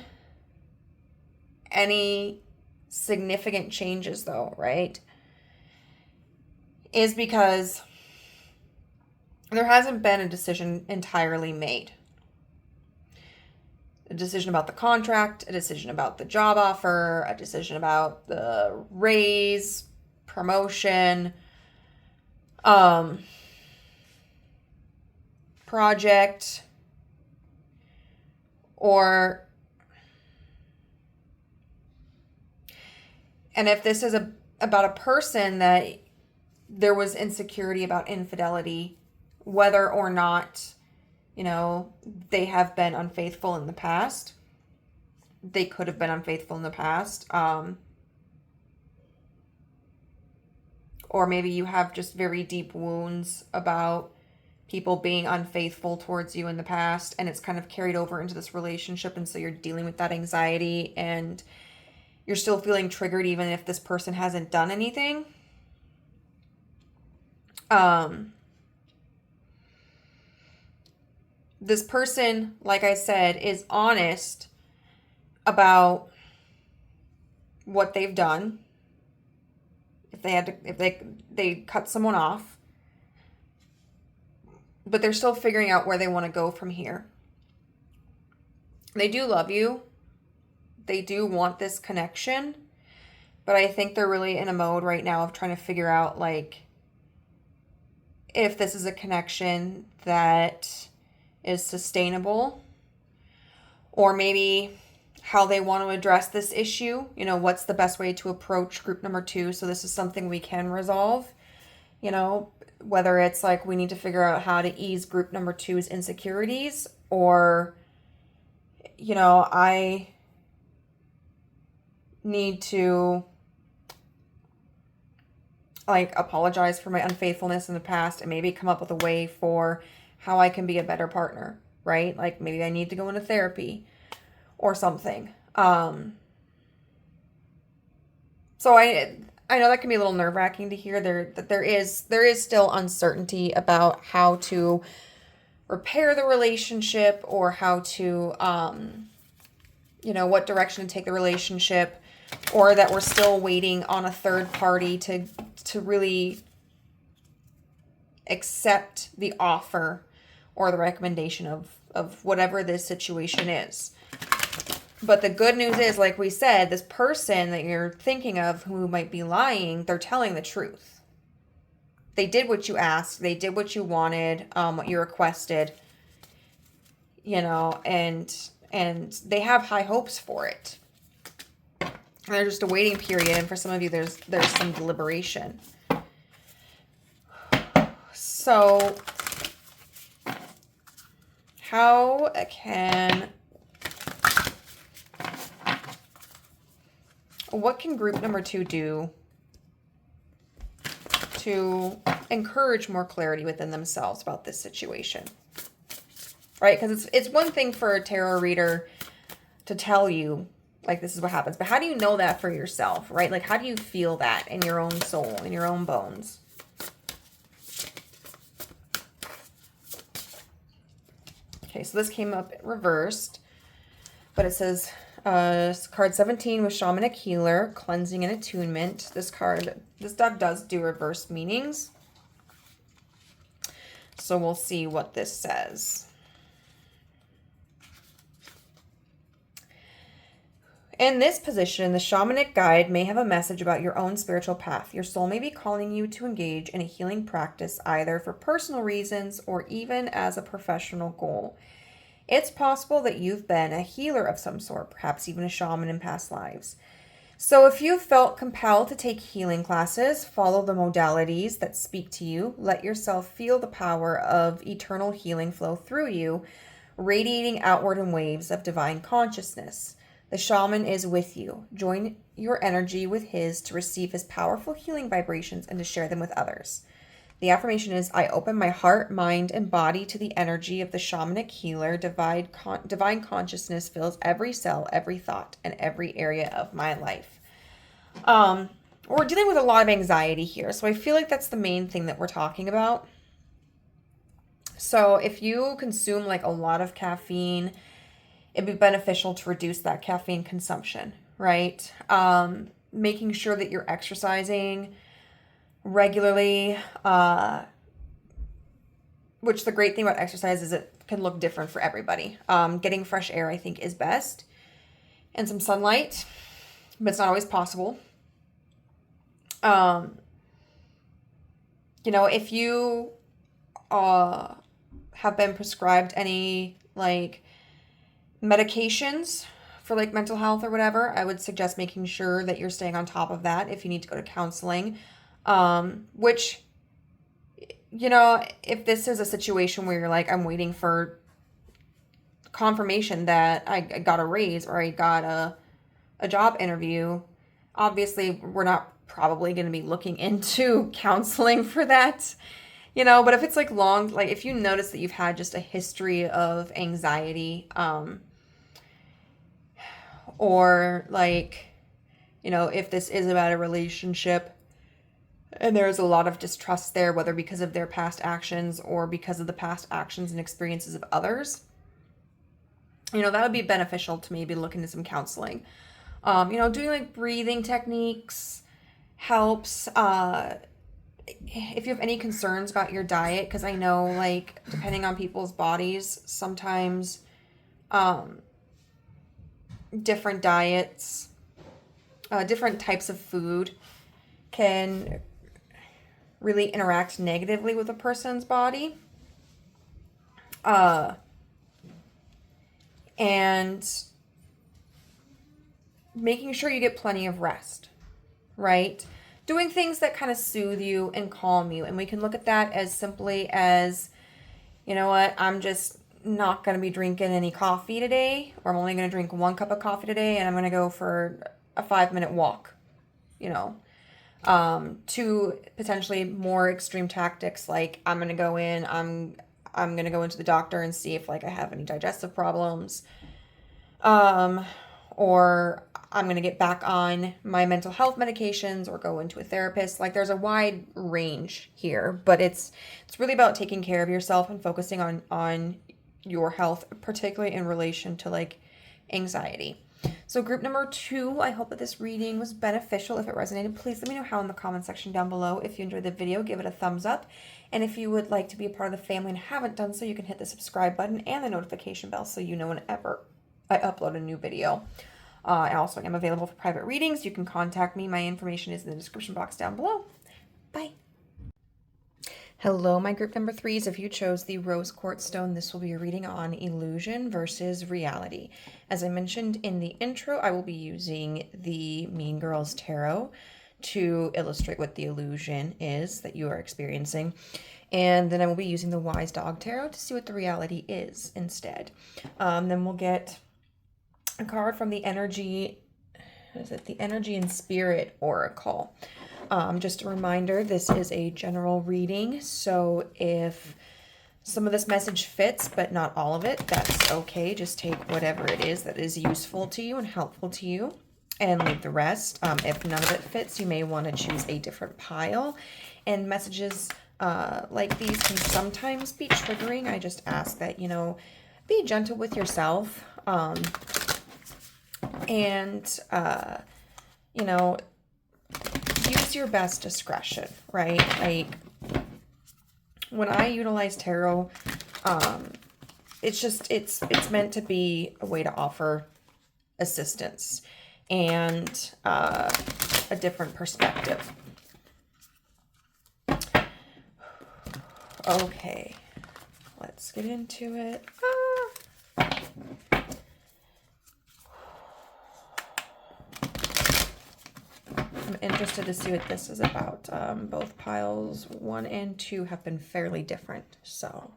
any significant changes though, right, is because there hasn't been a decision entirely made. A decision about the contract, a decision about the job offer, a decision about the raise, promotion, project, and if this is about a person that there was insecurity about infidelity, whether or not, they have been unfaithful in the past. They could have been unfaithful in the past. Or maybe you have just very deep wounds about people being unfaithful towards you in the past, and it's kind of carried over into this relationship, and so you're dealing with that anxiety, and you're still feeling triggered even if this person hasn't done anything. This person, like I said, is honest about what they've done. If they cut someone off, but they're still figuring out where they want to go from here. They do love you. They do want this connection, but I think they're really in a mode right now of trying to figure out, like, if this is a connection that is sustainable, or maybe how they want to address this issue. You know, what's the best way to approach group number 2 so this is something we can resolve. You know, whether it's like we need to figure out how to ease group number 2's insecurities, or, you know, I need to like apologize for my unfaithfulness in the past and maybe come up with a way for how I can be a better partner, right? Like maybe I need to go into therapy or something. So I know that can be a little nerve-wracking to hear that there is still uncertainty about how to repair the relationship, or how to you know, what direction to take the relationship, or that we're still waiting on a third party to really accept the offer or the recommendation of whatever this situation is. But the good news is, like we said, this person that you're thinking of who might be lying, they're telling the truth. They did what you asked. They did what you wanted, what you requested, you know, and they have high hopes for it. There's just a waiting period, and for some of you, there's some deliberation. So, what can group number 2 do to encourage more clarity within themselves about this situation? Right? Because it's one thing for a tarot reader to tell you, like, this is what happens. But how do you know that for yourself, right? Like, how do you feel that in your own soul, in your own bones? Okay, so this came up reversed. But it says, card 17 was Shamanic Healer, Cleansing and Attunement. This deck does do reverse meanings. So we'll see what this says. In this position, the shamanic guide may have a message about your own spiritual path. Your soul may be calling you to engage in a healing practice, either for personal reasons or even as a professional goal. It's possible that you've been a healer of some sort, perhaps even a shaman in past lives. So if you've felt compelled to take healing classes, follow the modalities that speak to you, let yourself feel the power of eternal healing flow through you, radiating outward in waves of divine consciousness. The shaman is with you. Join your energy with his to receive his powerful healing vibrations and to share them with others. The affirmation is, I open my heart, mind, and body to the energy of the shamanic healer. Divine consciousness fills every cell, every thought, and every area of my life. We're dealing with a lot of anxiety here, so I feel like that's the main thing that we're talking about. So if you consume like a lot of caffeine, it'd be beneficial to reduce that caffeine consumption, right? Making sure that you're exercising regularly, which the great thing about exercise is it can look different for everybody. Getting fresh air, I think, is best, and some sunlight, but it's not always possible. You know, if you have been prescribed any like medications for like mental health or whatever, I would suggest making sure that you're staying on top of that if you need to go to counseling. Which, you know, if this is a situation where you're like, I'm waiting for confirmation that I got a raise or I got a job interview, obviously we're not probably going to be looking into counseling for that, you know. But if it's like long, like if you notice that you've had just a history of anxiety, or like, you know, if this is about a relationship and there's a lot of distrust there, whether because of their past actions or because of the past actions and experiences of others, you know, that would be beneficial to maybe look into some counseling. You know, doing like breathing techniques helps. If you have any concerns about your diet, because I know, like, depending on people's bodies, sometimes different diets, different types of food can really interact negatively with a person's body. And making sure you get plenty of rest, right? Doing things that kind of soothe you and calm you. And we can look at that as simply as, you know what, I'm just not going to be drinking any coffee today, or I'm only going to drink 1 cup of coffee today, and I'm going to go for a 5-minute walk, you know. To potentially more extreme tactics, like I'm going to go in, I'm going to go into the doctor and see if like I have any digestive problems. Or I'm going to get back on my mental health medications or go into a therapist. Like there's a wide range here, but it's really about taking care of yourself and focusing on your health, particularly in relation to like anxiety. So group number 2, I hope that this reading was beneficial. If it resonated, please let me know how in the comment section down below. If you enjoyed the video, give it a thumbs up. And if you would like to be a part of the family and haven't done so, you can hit the subscribe button and the notification bell so you know whenever I upload a new video. I also am available for private readings. You can contact me. My information is in the description box down below. Bye. Hello, my group number 3s. If you chose the rose quartz stone, this will be a reading on illusion versus reality. As I mentioned in the intro, I will be using the Mean Girls Tarot to illustrate what the illusion is that you are experiencing. And then I will be using the Wise Dog Tarot to see what the reality is instead. Then we'll get a card from the Energy, what is it? The Energy and Spirit Oracle. Just a reminder, this is a general reading, so if some of this message fits, but not all of it, that's okay. Just take whatever it is that is useful to you and helpful to you, and leave the rest. If none of it fits, you may want to choose a different pile. And messages like these can sometimes be triggering. I just ask that, you know, be gentle with yourself. You know, use your best discretion, right? Like when I utilize tarot, it's meant to be a way to offer assistance and a different perspective. Okay, let's get into it. I'm interested to see what this is about. Both piles 1 and 2 have been fairly different, so.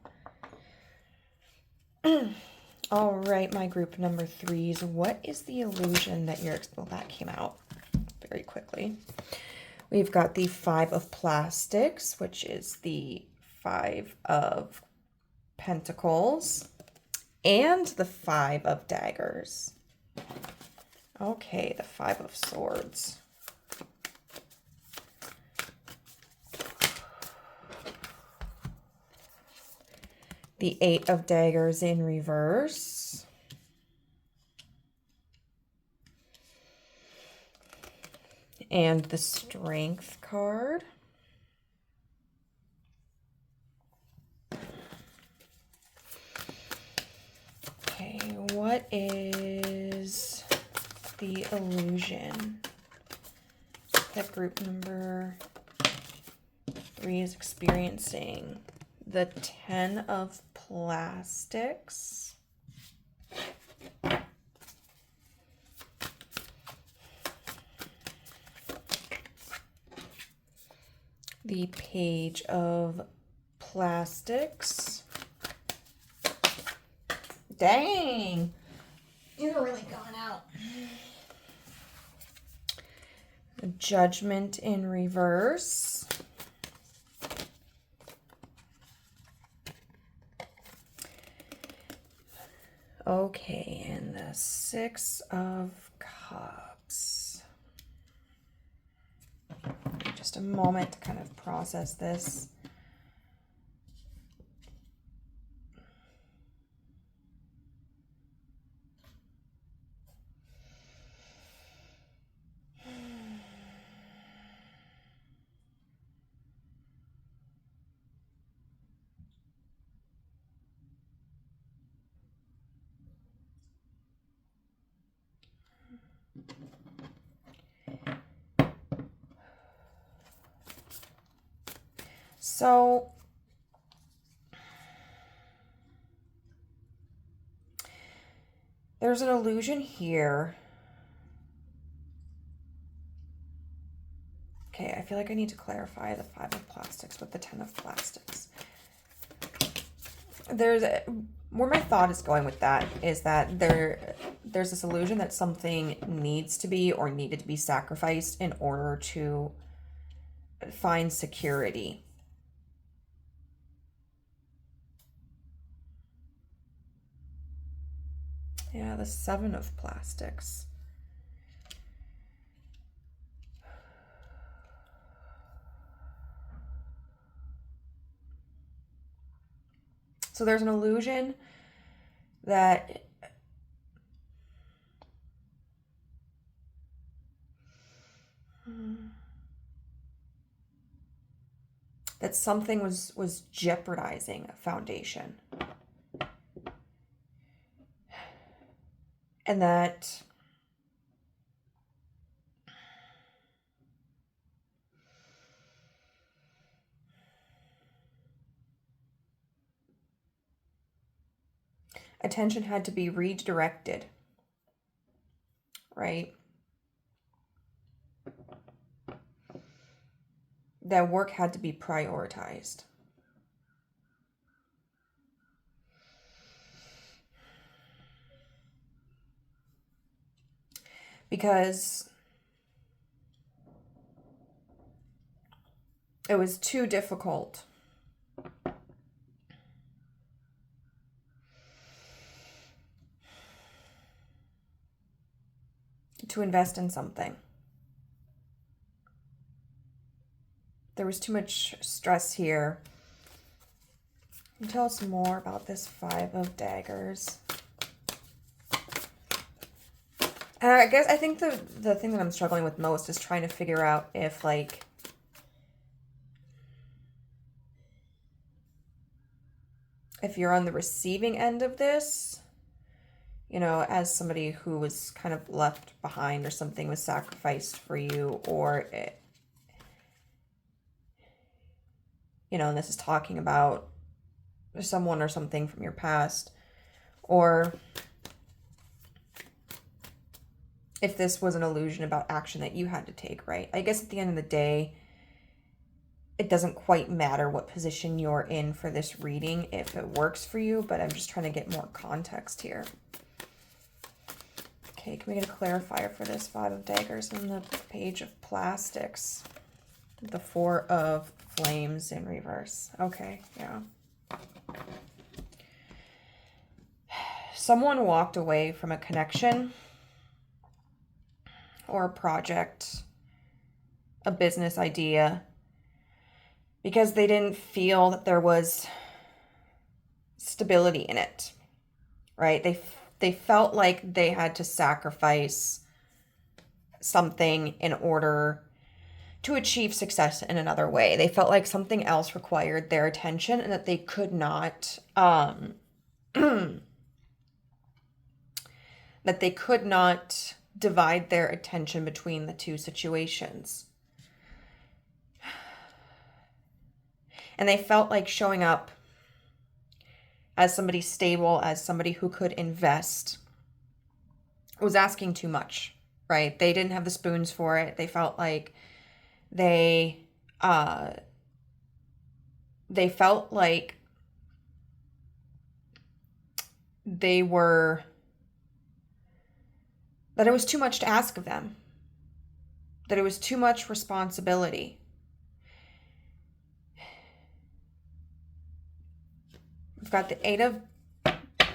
All right, my group number 3s. What is the illusion that you're, well, that came out very quickly. We've got the 5 of Plastics, which is the 5 of Pentacles, and the 5 of Daggers. Okay, the 5 of Swords. The 8 of Daggers in reverse. And the Strength card. Okay, what is the illusion that group number 3 is experiencing? The 10 of Plastics. The Page of Plastics. Dang! These are really going out. The Judgment in reverse. Okay, and the 6 of Cups. Just a moment to kind of process this. So there's an illusion here. Okay, I feel like I need to clarify the 5 of plastics with the 10 of plastics. Where my thought is going with that is that there's this illusion that something needs to be or needed to be sacrificed in order to find security. Yeah, the 7 of plastics. So there's an illusion that something was jeopardizing a foundation. And that attention had to be redirected, right? That work had to be prioritized. Because it was too difficult to invest in something. There was too much stress here. Can you tell us more about this 5 of daggers? And I think the thing that I'm struggling with most is trying to figure out if, like, if you're on the receiving end of this, you know, as somebody who was kind of left behind or something was sacrificed for you, or it, you know, and this is talking about someone or something from your past, or if this was an illusion about action that you had to take, right? I guess at the end of the day, it doesn't quite matter what position you're in for this reading if it works for you, but I'm just trying to get more context here. Okay, can we get a clarifier for this 5 of daggers and the page of plastics? The 4 of flames in reverse. Okay, yeah. Someone walked away from a connection or a project, a business idea, because they didn't feel that there was stability in it, right? They felt like they had to sacrifice something in order to achieve success in another way. They felt like something else required their attention and that they could not that they could not divide their attention between the two situations. And they felt like showing up as somebody stable, as somebody who could invest, was asking too much, right? They didn't have the spoons for it. They felt like they felt like they were, that it was too much to ask of them, that it was too much responsibility. We've got the 8 of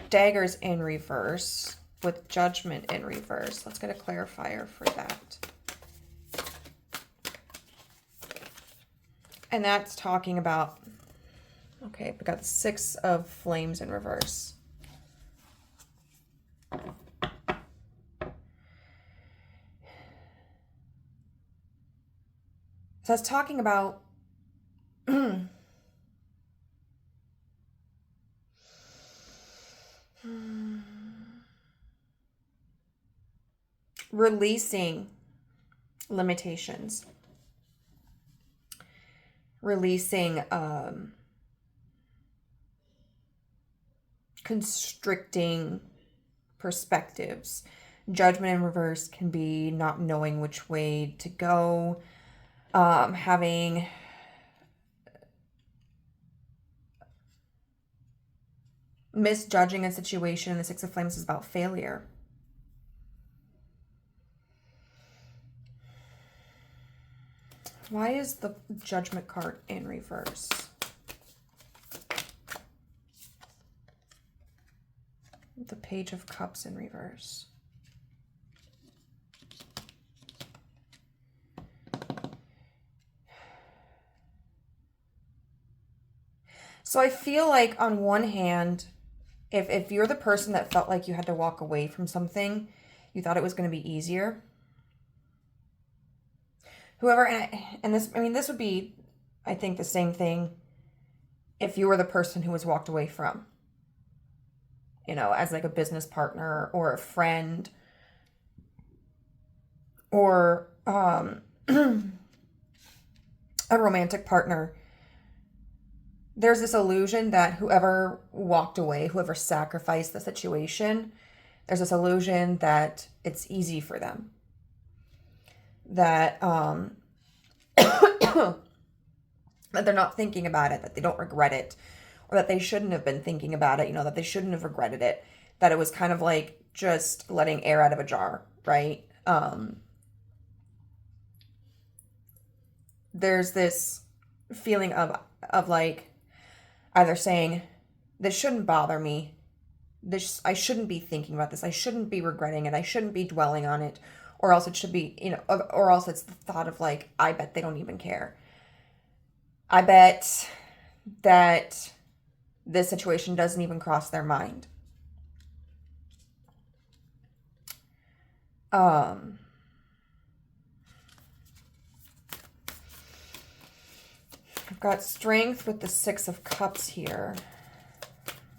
daggers in reverse with judgment in reverse. Let's get a clarifier for that. And that's talking about, okay, we got the 6 of flames in reverse. So that's talking about releasing limitations, releasing constricting perspectives. Judgment in reverse can be not knowing which way to go, having misjudging a situation. The Six of Flames is about failure. Why is the Judgment card in reverse? The Page of Cups in reverse. So I feel like on one hand, if you're the person that felt like you had to walk away from something, you thought it was going to be easier. Whoever, and this, I mean, this would be, I think, the same thing if you were the person who was walked away from, you know, as like a business partner or a friend or a romantic partner. There's this illusion that whoever walked away, whoever sacrificed the situation, there's this illusion that it's easy for them. That that they're not thinking about it, that they don't regret it, or that they shouldn't have been thinking about it, you know, that they shouldn't have regretted it, that it was kind of like just letting air out of a jar, right? There's this feeling of like either saying, this shouldn't bother me, I shouldn't be thinking about this, I shouldn't be regretting it, I shouldn't be dwelling on it, or else it should be, you know, or else it's the thought of like, I bet they don't even care. I bet that this situation doesn't even cross their mind. I've got strength with the Six of Cups here.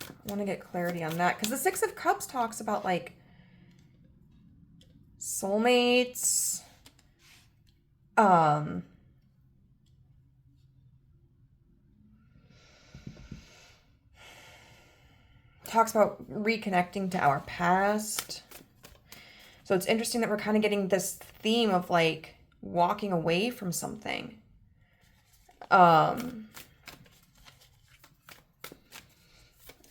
I want to get clarity on that because the Six of Cups talks about like soulmates, talks about reconnecting to our past. So it's interesting that we're kind of getting this theme of like walking away from something.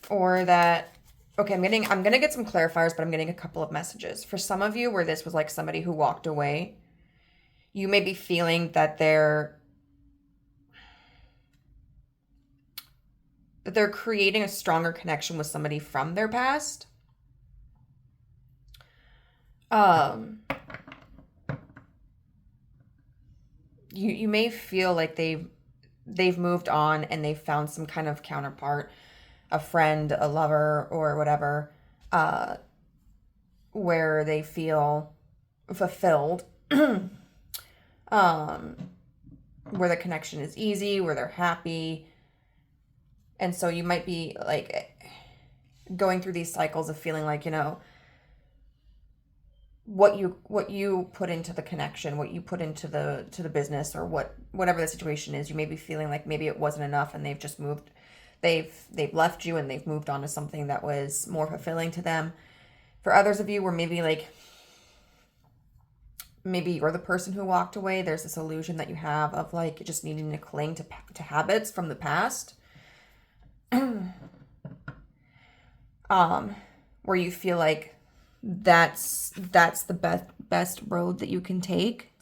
Or that, okay, I'm gonna get some clarifiers, but I'm getting a couple of messages. For some of you where this was like somebody who walked away, you may be feeling that they're creating a stronger connection with somebody from their past. You may feel like they've moved on and they've found some kind of counterpart, a friend, a lover, or whatever, where they feel fulfilled, where the connection is easy, where they're happy. And so you might be like going through these cycles of feeling like, you know, what you put into the connection, what you put into the business, or whatever the situation is, you may be feeling like maybe it wasn't enough and they've just moved, they've left you and they've moved on to something that was more fulfilling to them. For others of you where maybe you're the person who walked away, there's this illusion that you have of like just needing to cling to habits from the past. Where you feel like that's the best road that you can take.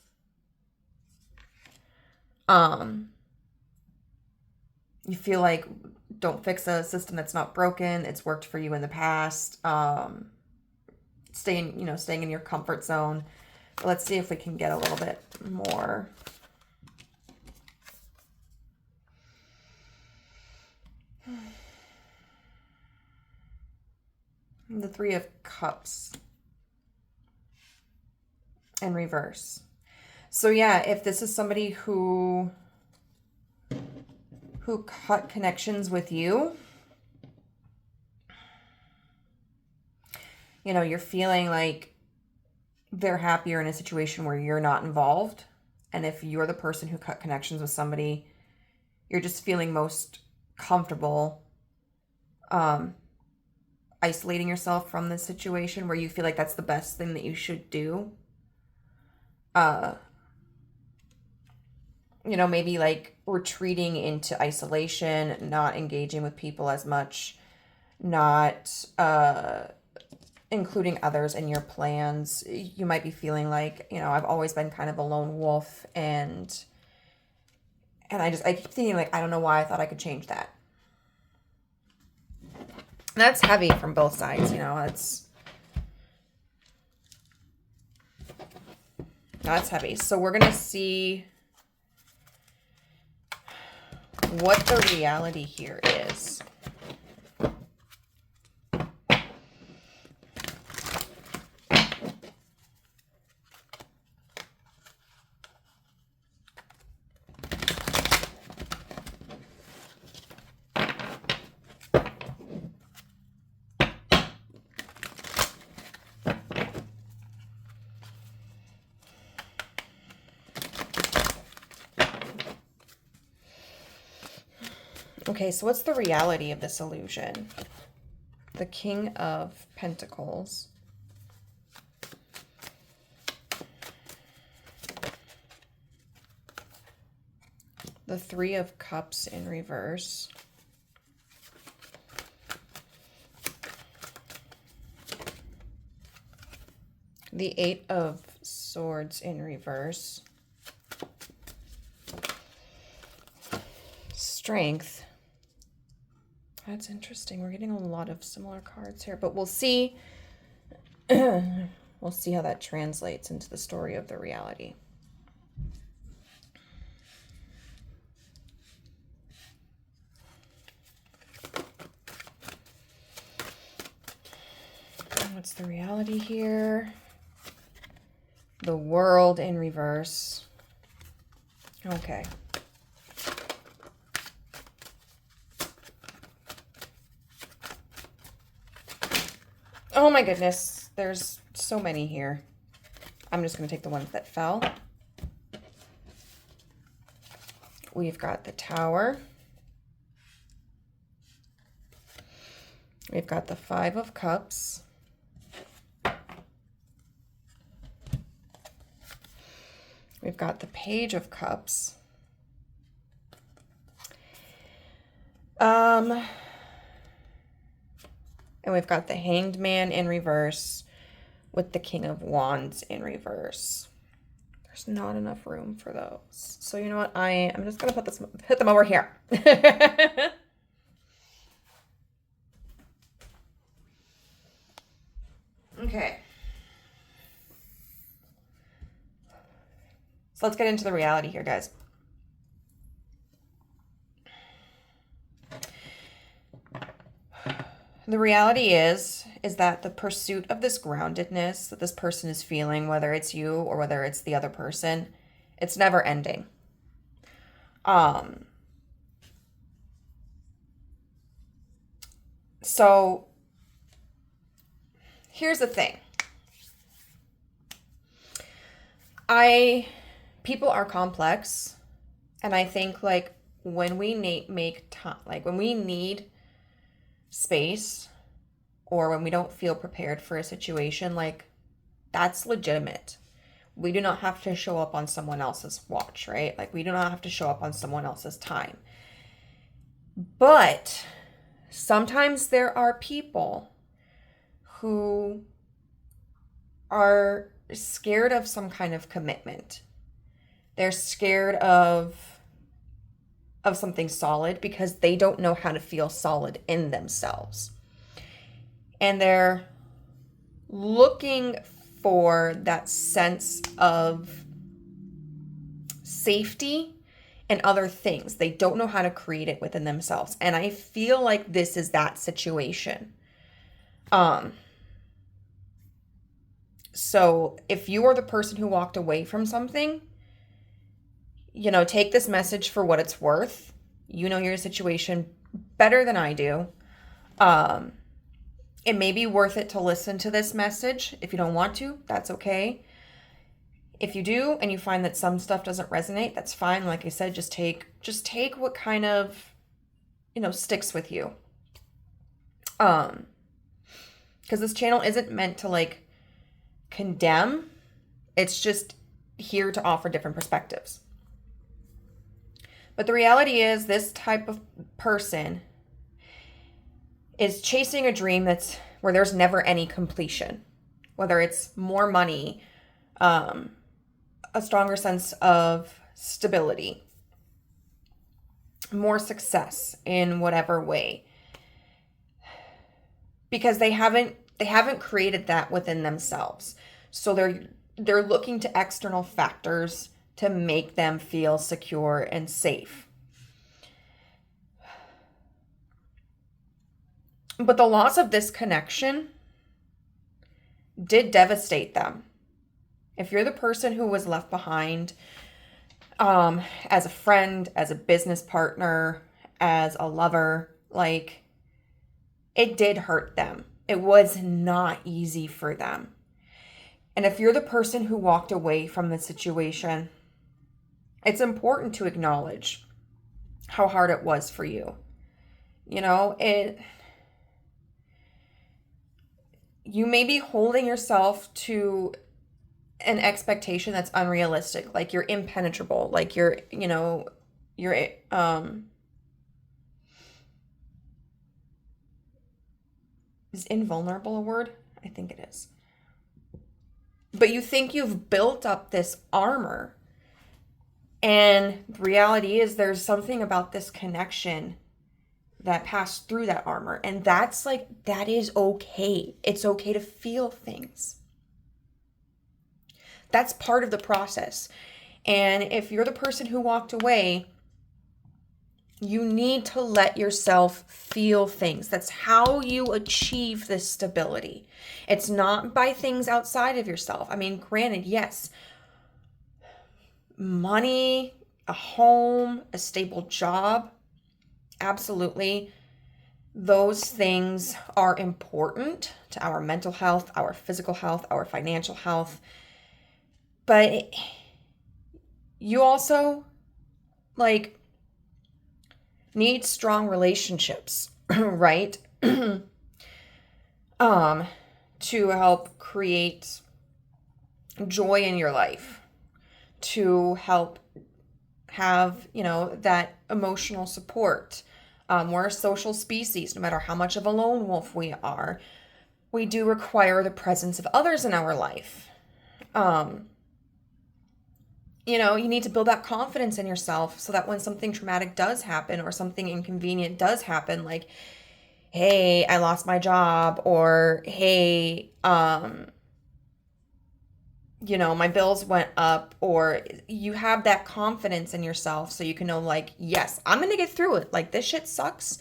You feel like don't fix a system that's not broken. It's worked for you in the past. Staying in your comfort zone. But let's see if we can get a little bit more. The Three of Cups in reverse. So yeah, if this is somebody who cut connections with you, you know, you're feeling like they're happier in a situation where you're not involved. And if you're the person who cut connections with somebody, you're just feeling most comfortable isolating yourself from this situation, where you feel like that's the best thing that you should do. Maybe like retreating into isolation, not engaging with people as much, not including others in your plans. You might be feeling like, I've always been kind of a lone wolf, and I keep thinking, like, I don't know why I thought I could change that. That's heavy from both sides, that's heavy. So we're going to see what the reality here is. Okay, so what's the reality of this illusion? The King of Pentacles. The Three of Cups in reverse. The Eight of Swords in reverse. Strength. That's interesting. We're getting a lot of similar cards here, but we'll see. We'll see how that translates into the story of the reality. What's the reality here? The World in reverse. Okay. Oh my goodness, there's so many here. I'm just going to take the ones that fell. We've got the Tower. We've got the Five of Cups. We've got the Page of Cups. And we've got the Hanged Man in reverse with the King of Wands in reverse. There's not enough room for those. So you know what? I'm just going to put them over here. Okay. So let's get into the reality here, guys. The reality is that the pursuit of this groundedness that this person is feeling, whether it's you or whether it's the other person, it's never ending. So here's the thing. People are complex, and I think like when we make time, like when we need space, or when we don't feel prepared for a situation, like that's legitimate. We do not have to show up on someone else's watch, right? Like we do not have to show up on someone else's time. But sometimes there are people who are scared of some kind of commitment. They're scared of something solid because they don't know how to feel solid in themselves. And they're looking for that sense of safety and other things. They don't know how to create it within themselves. And I feel like this is that situation. So if you are the person who walked away from something, take this message for what it's worth. You know your situation better than I do. It may be worth it to listen to this message. If you don't want to, that's okay. If you do and you find that some stuff doesn't resonate, that's fine. Like I said, just take what kind of, sticks with you. Because this channel isn't meant to like condemn. It's just here to offer different perspectives. But the reality is this type of person is chasing a dream where there's never any completion. Whether it's more money, a stronger sense of stability, more success in whatever way. Because they haven't created that within themselves. So they're looking to external factors to make them feel secure and safe. But the loss of this connection did devastate them. If you're the person who was left behind, as a friend, as a business partner, as a lover, like, it did hurt them. It was not easy for them. And if you're the person who walked away from the situation, it's important to acknowledge how hard it was for you. You may be holding yourself to an expectation that's unrealistic, like you're impenetrable, like you're is invulnerable a word? I think it is. But you think you've built up this armor, and the reality is there's something about this connection that passed through that armor, and that is okay. It's okay to feel things. That's part of the process. And if you're the person who walked away, you need to let yourself feel things. That's how you achieve this stability. It's not by things outside of yourself. I mean, granted, yes, money, a home, a stable job, absolutely. Those things are important to our mental health, our physical health, our financial health. But you also, need strong relationships, right? To help create joy in your life, to help have, that emotional support. We're a social species. No matter how much of a lone wolf we are, we do require the presence of others in our life. You need to build that confidence in yourself so that when something traumatic does happen or something inconvenient does happen, like, hey, I lost my job, or hey, my bills went up, or you have that confidence in yourself so you can know, like, yes, I'm going to get through it. Like, this shit sucks,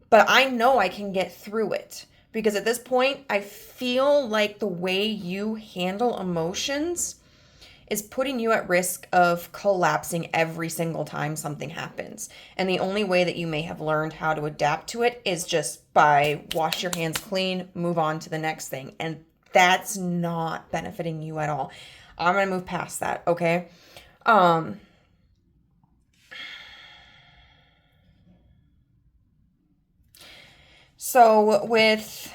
but I know I can get through it. Because at this point, I feel like the way you handle emotions is putting you at risk of collapsing every single time something happens. And the only way that you may have learned how to adapt to it is just by wash your hands clean, move on to the next thing. And that's not benefiting you at all. I'm going to move past that, okay? So with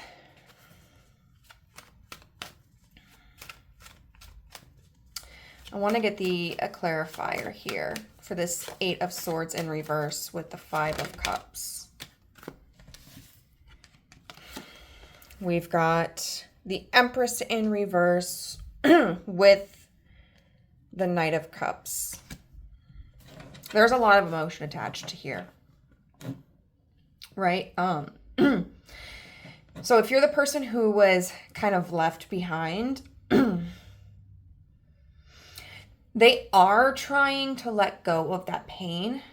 I want to get a clarifier here for this 8 of Swords in reverse with the 5 of Cups. We've got the Empress in reverse with the Knight of Cups. There's a lot of emotion attached to here, right? So if you're the person who was kind of left behind, they are trying to let go of that pain.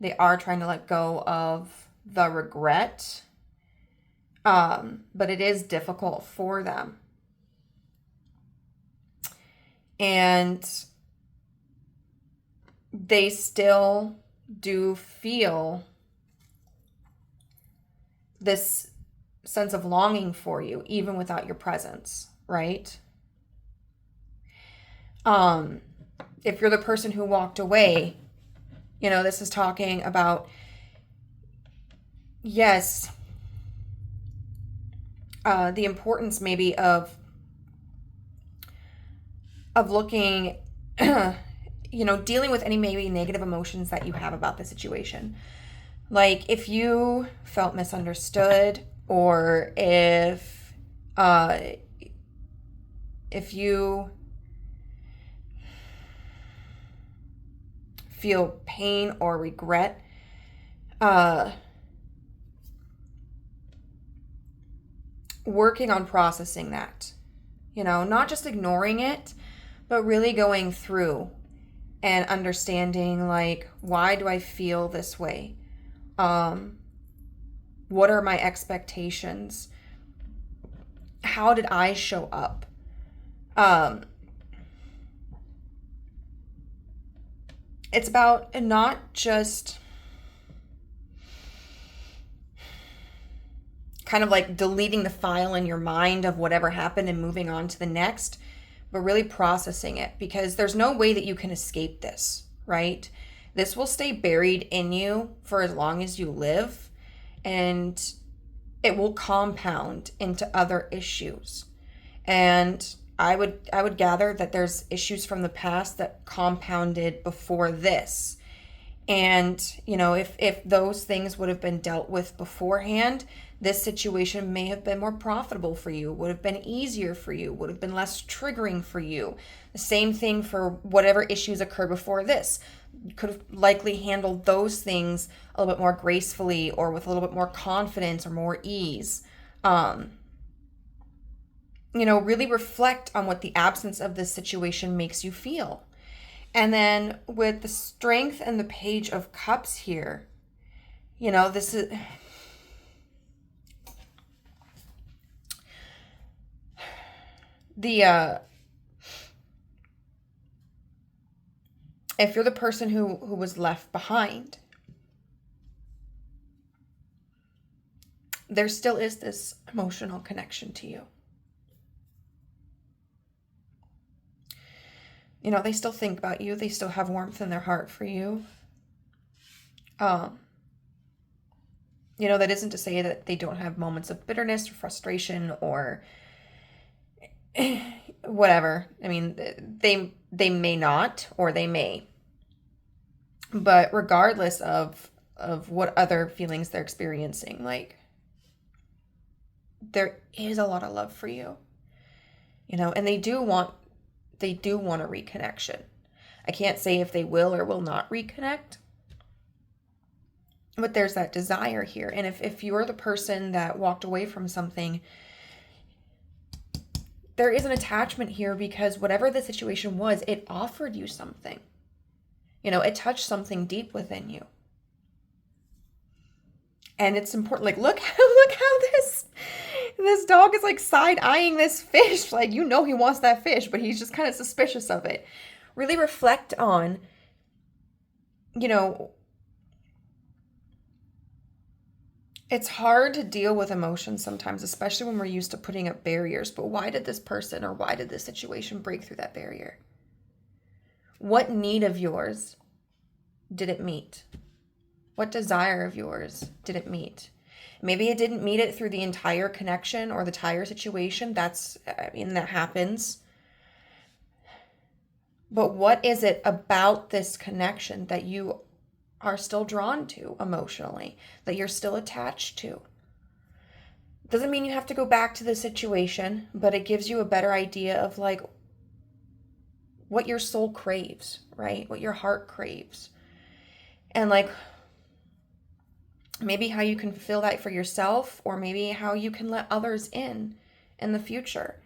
They are trying to let go of the regret. But it is difficult for them. And they still do feel this sense of longing for you, even without your presence, right? If you're the person who walked away, this is talking about, yes, the importance maybe of looking, dealing with any maybe negative emotions that you have about the situation. Like if you felt misunderstood, or if you feel pain or regret, working on processing that, not just ignoring it, but really going through and understanding, like, why do I feel this way? What are my expectations? How did I show up? It's about not just kind of like deleting the file in your mind of whatever happened and moving on to the next, but really processing it, because there's no way that you can escape this, right? This will stay buried in you for as long as you live, and it will compound into other issues. And I would gather that there's issues from the past that compounded before this. And, if those things would have been dealt with beforehand, this situation may have been more profitable for you, would have been easier for you, would have been less triggering for you. The same thing for whatever issues occurred before this. You could have likely handled those things a little bit more gracefully, or with a little bit more confidence or more ease. Really reflect on what the absence of this situation makes you feel. And then with the Strength and the Page of Cups here, this is... if you're the person who was left behind, there still is this emotional connection to you. They still think about you. They still have warmth in their heart for you. That isn't to say that they don't have moments of bitterness or frustration or whatever. I mean, they may not, or they may. But regardless of what other feelings they're experiencing, like, there is a lot of love for you. And they do want a reconnection. I can't say if they will or will not reconnect, but there's that desire here. And if you're the person that walked away from something, there is an attachment here, because whatever the situation was, it offered you something. It touched something deep within you. And it's important. Like, look how this dog is like side-eyeing this fish. Like, he wants that fish, but he's just kind of suspicious of it. Really reflect on, it's hard to deal with emotions sometimes, especially when we're used to putting up barriers. But why did this person, or why did this situation break through that barrier? What need of yours did it meet? What desire of yours did it meet? Maybe it didn't meet it through the entire connection or the entire situation. That happens. But what is it about this connection that you are still drawn to emotionally, that you're still attached to? Doesn't mean you have to go back to the situation, but it gives you a better idea of, like, what your soul craves, right? What your heart craves. And, like, maybe how you can fulfill that for yourself, or maybe how you can let others in the future.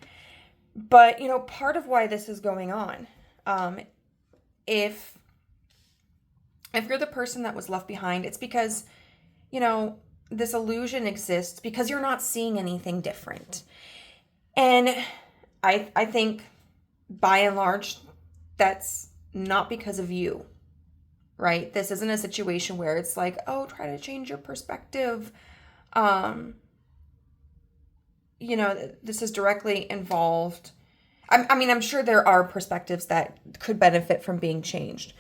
But, part of why this is going on, if you're the person that was left behind, it's because, this illusion exists because you're not seeing anything different. And I think, by and large, that's not because of you. Right? This isn't a situation where it's like, oh, try to change your perspective. This is directly involved. I mean, I'm sure there are perspectives that could benefit from being changed.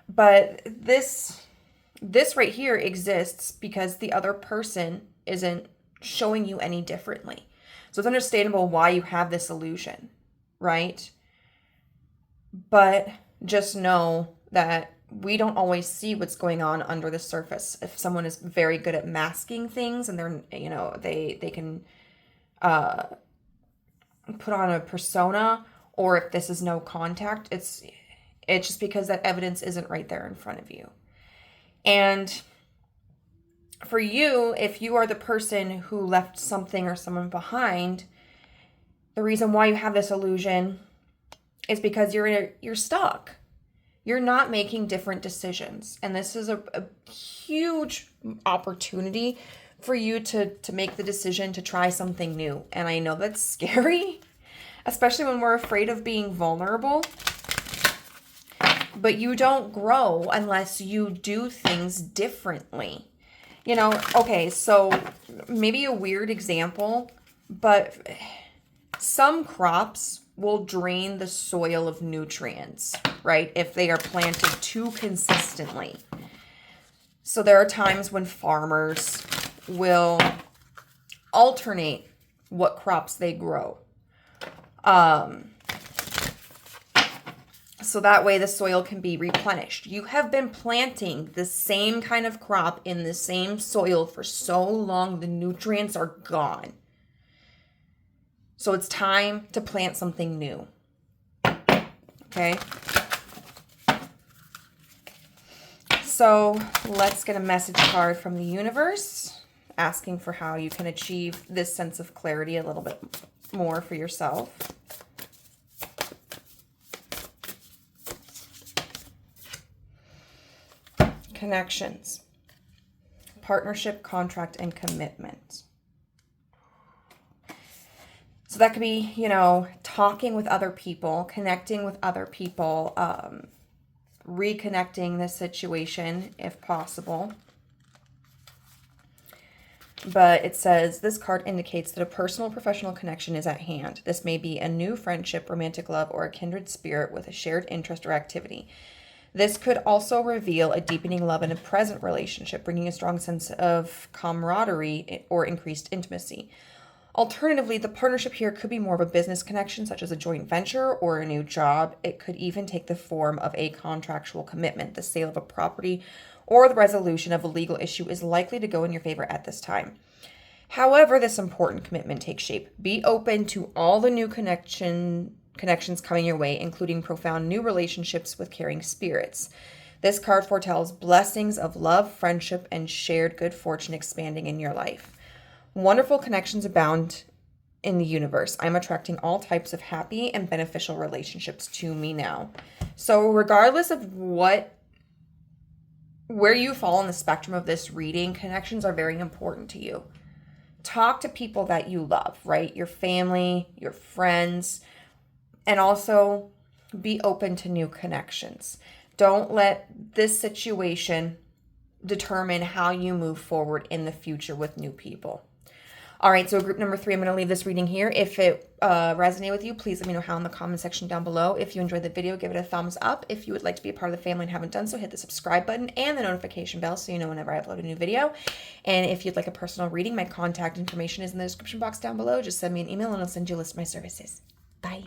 But this right here exists because the other person isn't showing you any differently. So it's understandable why you have this illusion, right? But just know that we don't always see what's going on under the surface. If someone is very good at masking things and they're, they can put on a persona, or if this is no contact, it's just because that evidence isn't right there in front of you. And for you, if you are the person who left something or someone behind, the reason why you have this illusion is because you're stuck. You're not making different decisions. And this is a huge opportunity for you to make the decision to try something new. And I know that's scary, especially when we're afraid of being vulnerable. But you don't grow unless you do things differently. Okay, so maybe a weird example, but some crops will drain the soil of nutrients, right? If they are planted too consistently. So there are times when farmers will alternate what crops they grow. So that way the soil can be replenished. You have been planting the same kind of crop in the same soil for so long, the nutrients are gone. So it's time to plant something new. Okay? So let's get a message card from the universe asking for how you can achieve this sense of clarity a little bit more for yourself. Connections, partnership, contract, and commitment. So that could be, talking with other people, connecting with other people, reconnecting the situation if possible. But it says this card indicates that a personal professional connection is at hand. This may be a new friendship, romantic love, or a kindred spirit with a shared interest or activity. This could also reveal a deepening love in a present relationship, bringing a strong sense of camaraderie or increased intimacy. Alternatively, the partnership here could be more of a business connection, such as a joint venture or a new job. It could even take the form of a contractual commitment. The sale of a property or the resolution of a legal issue is likely to go in your favor at this time. However, this important commitment takes shape. Be open to all the new connections coming your way, including profound new relationships with caring spirits. This card foretells blessings of love, friendship, and shared good fortune expanding in your life. Wonderful connections abound in the universe. I'm attracting all types of happy and beneficial relationships to me now. So regardless of where you fall on the spectrum of this reading, connections are very important to you. Talk to people that you love, right? Your family, your friends, and also be open to new connections. Don't let this situation determine how you move forward in the future with new people. All right, so group number 3, I'm going to leave this reading here. If it resonated with you, please let me know how in the comment section down below. If you enjoyed the video, give it a thumbs up. If you would like to be a part of the family and haven't done so, hit the subscribe button and the notification bell so you know whenever I upload a new video. And if you'd like a personal reading, my contact information is in the description box down below. Just send me an email and I'll send you a list of my services. Bye.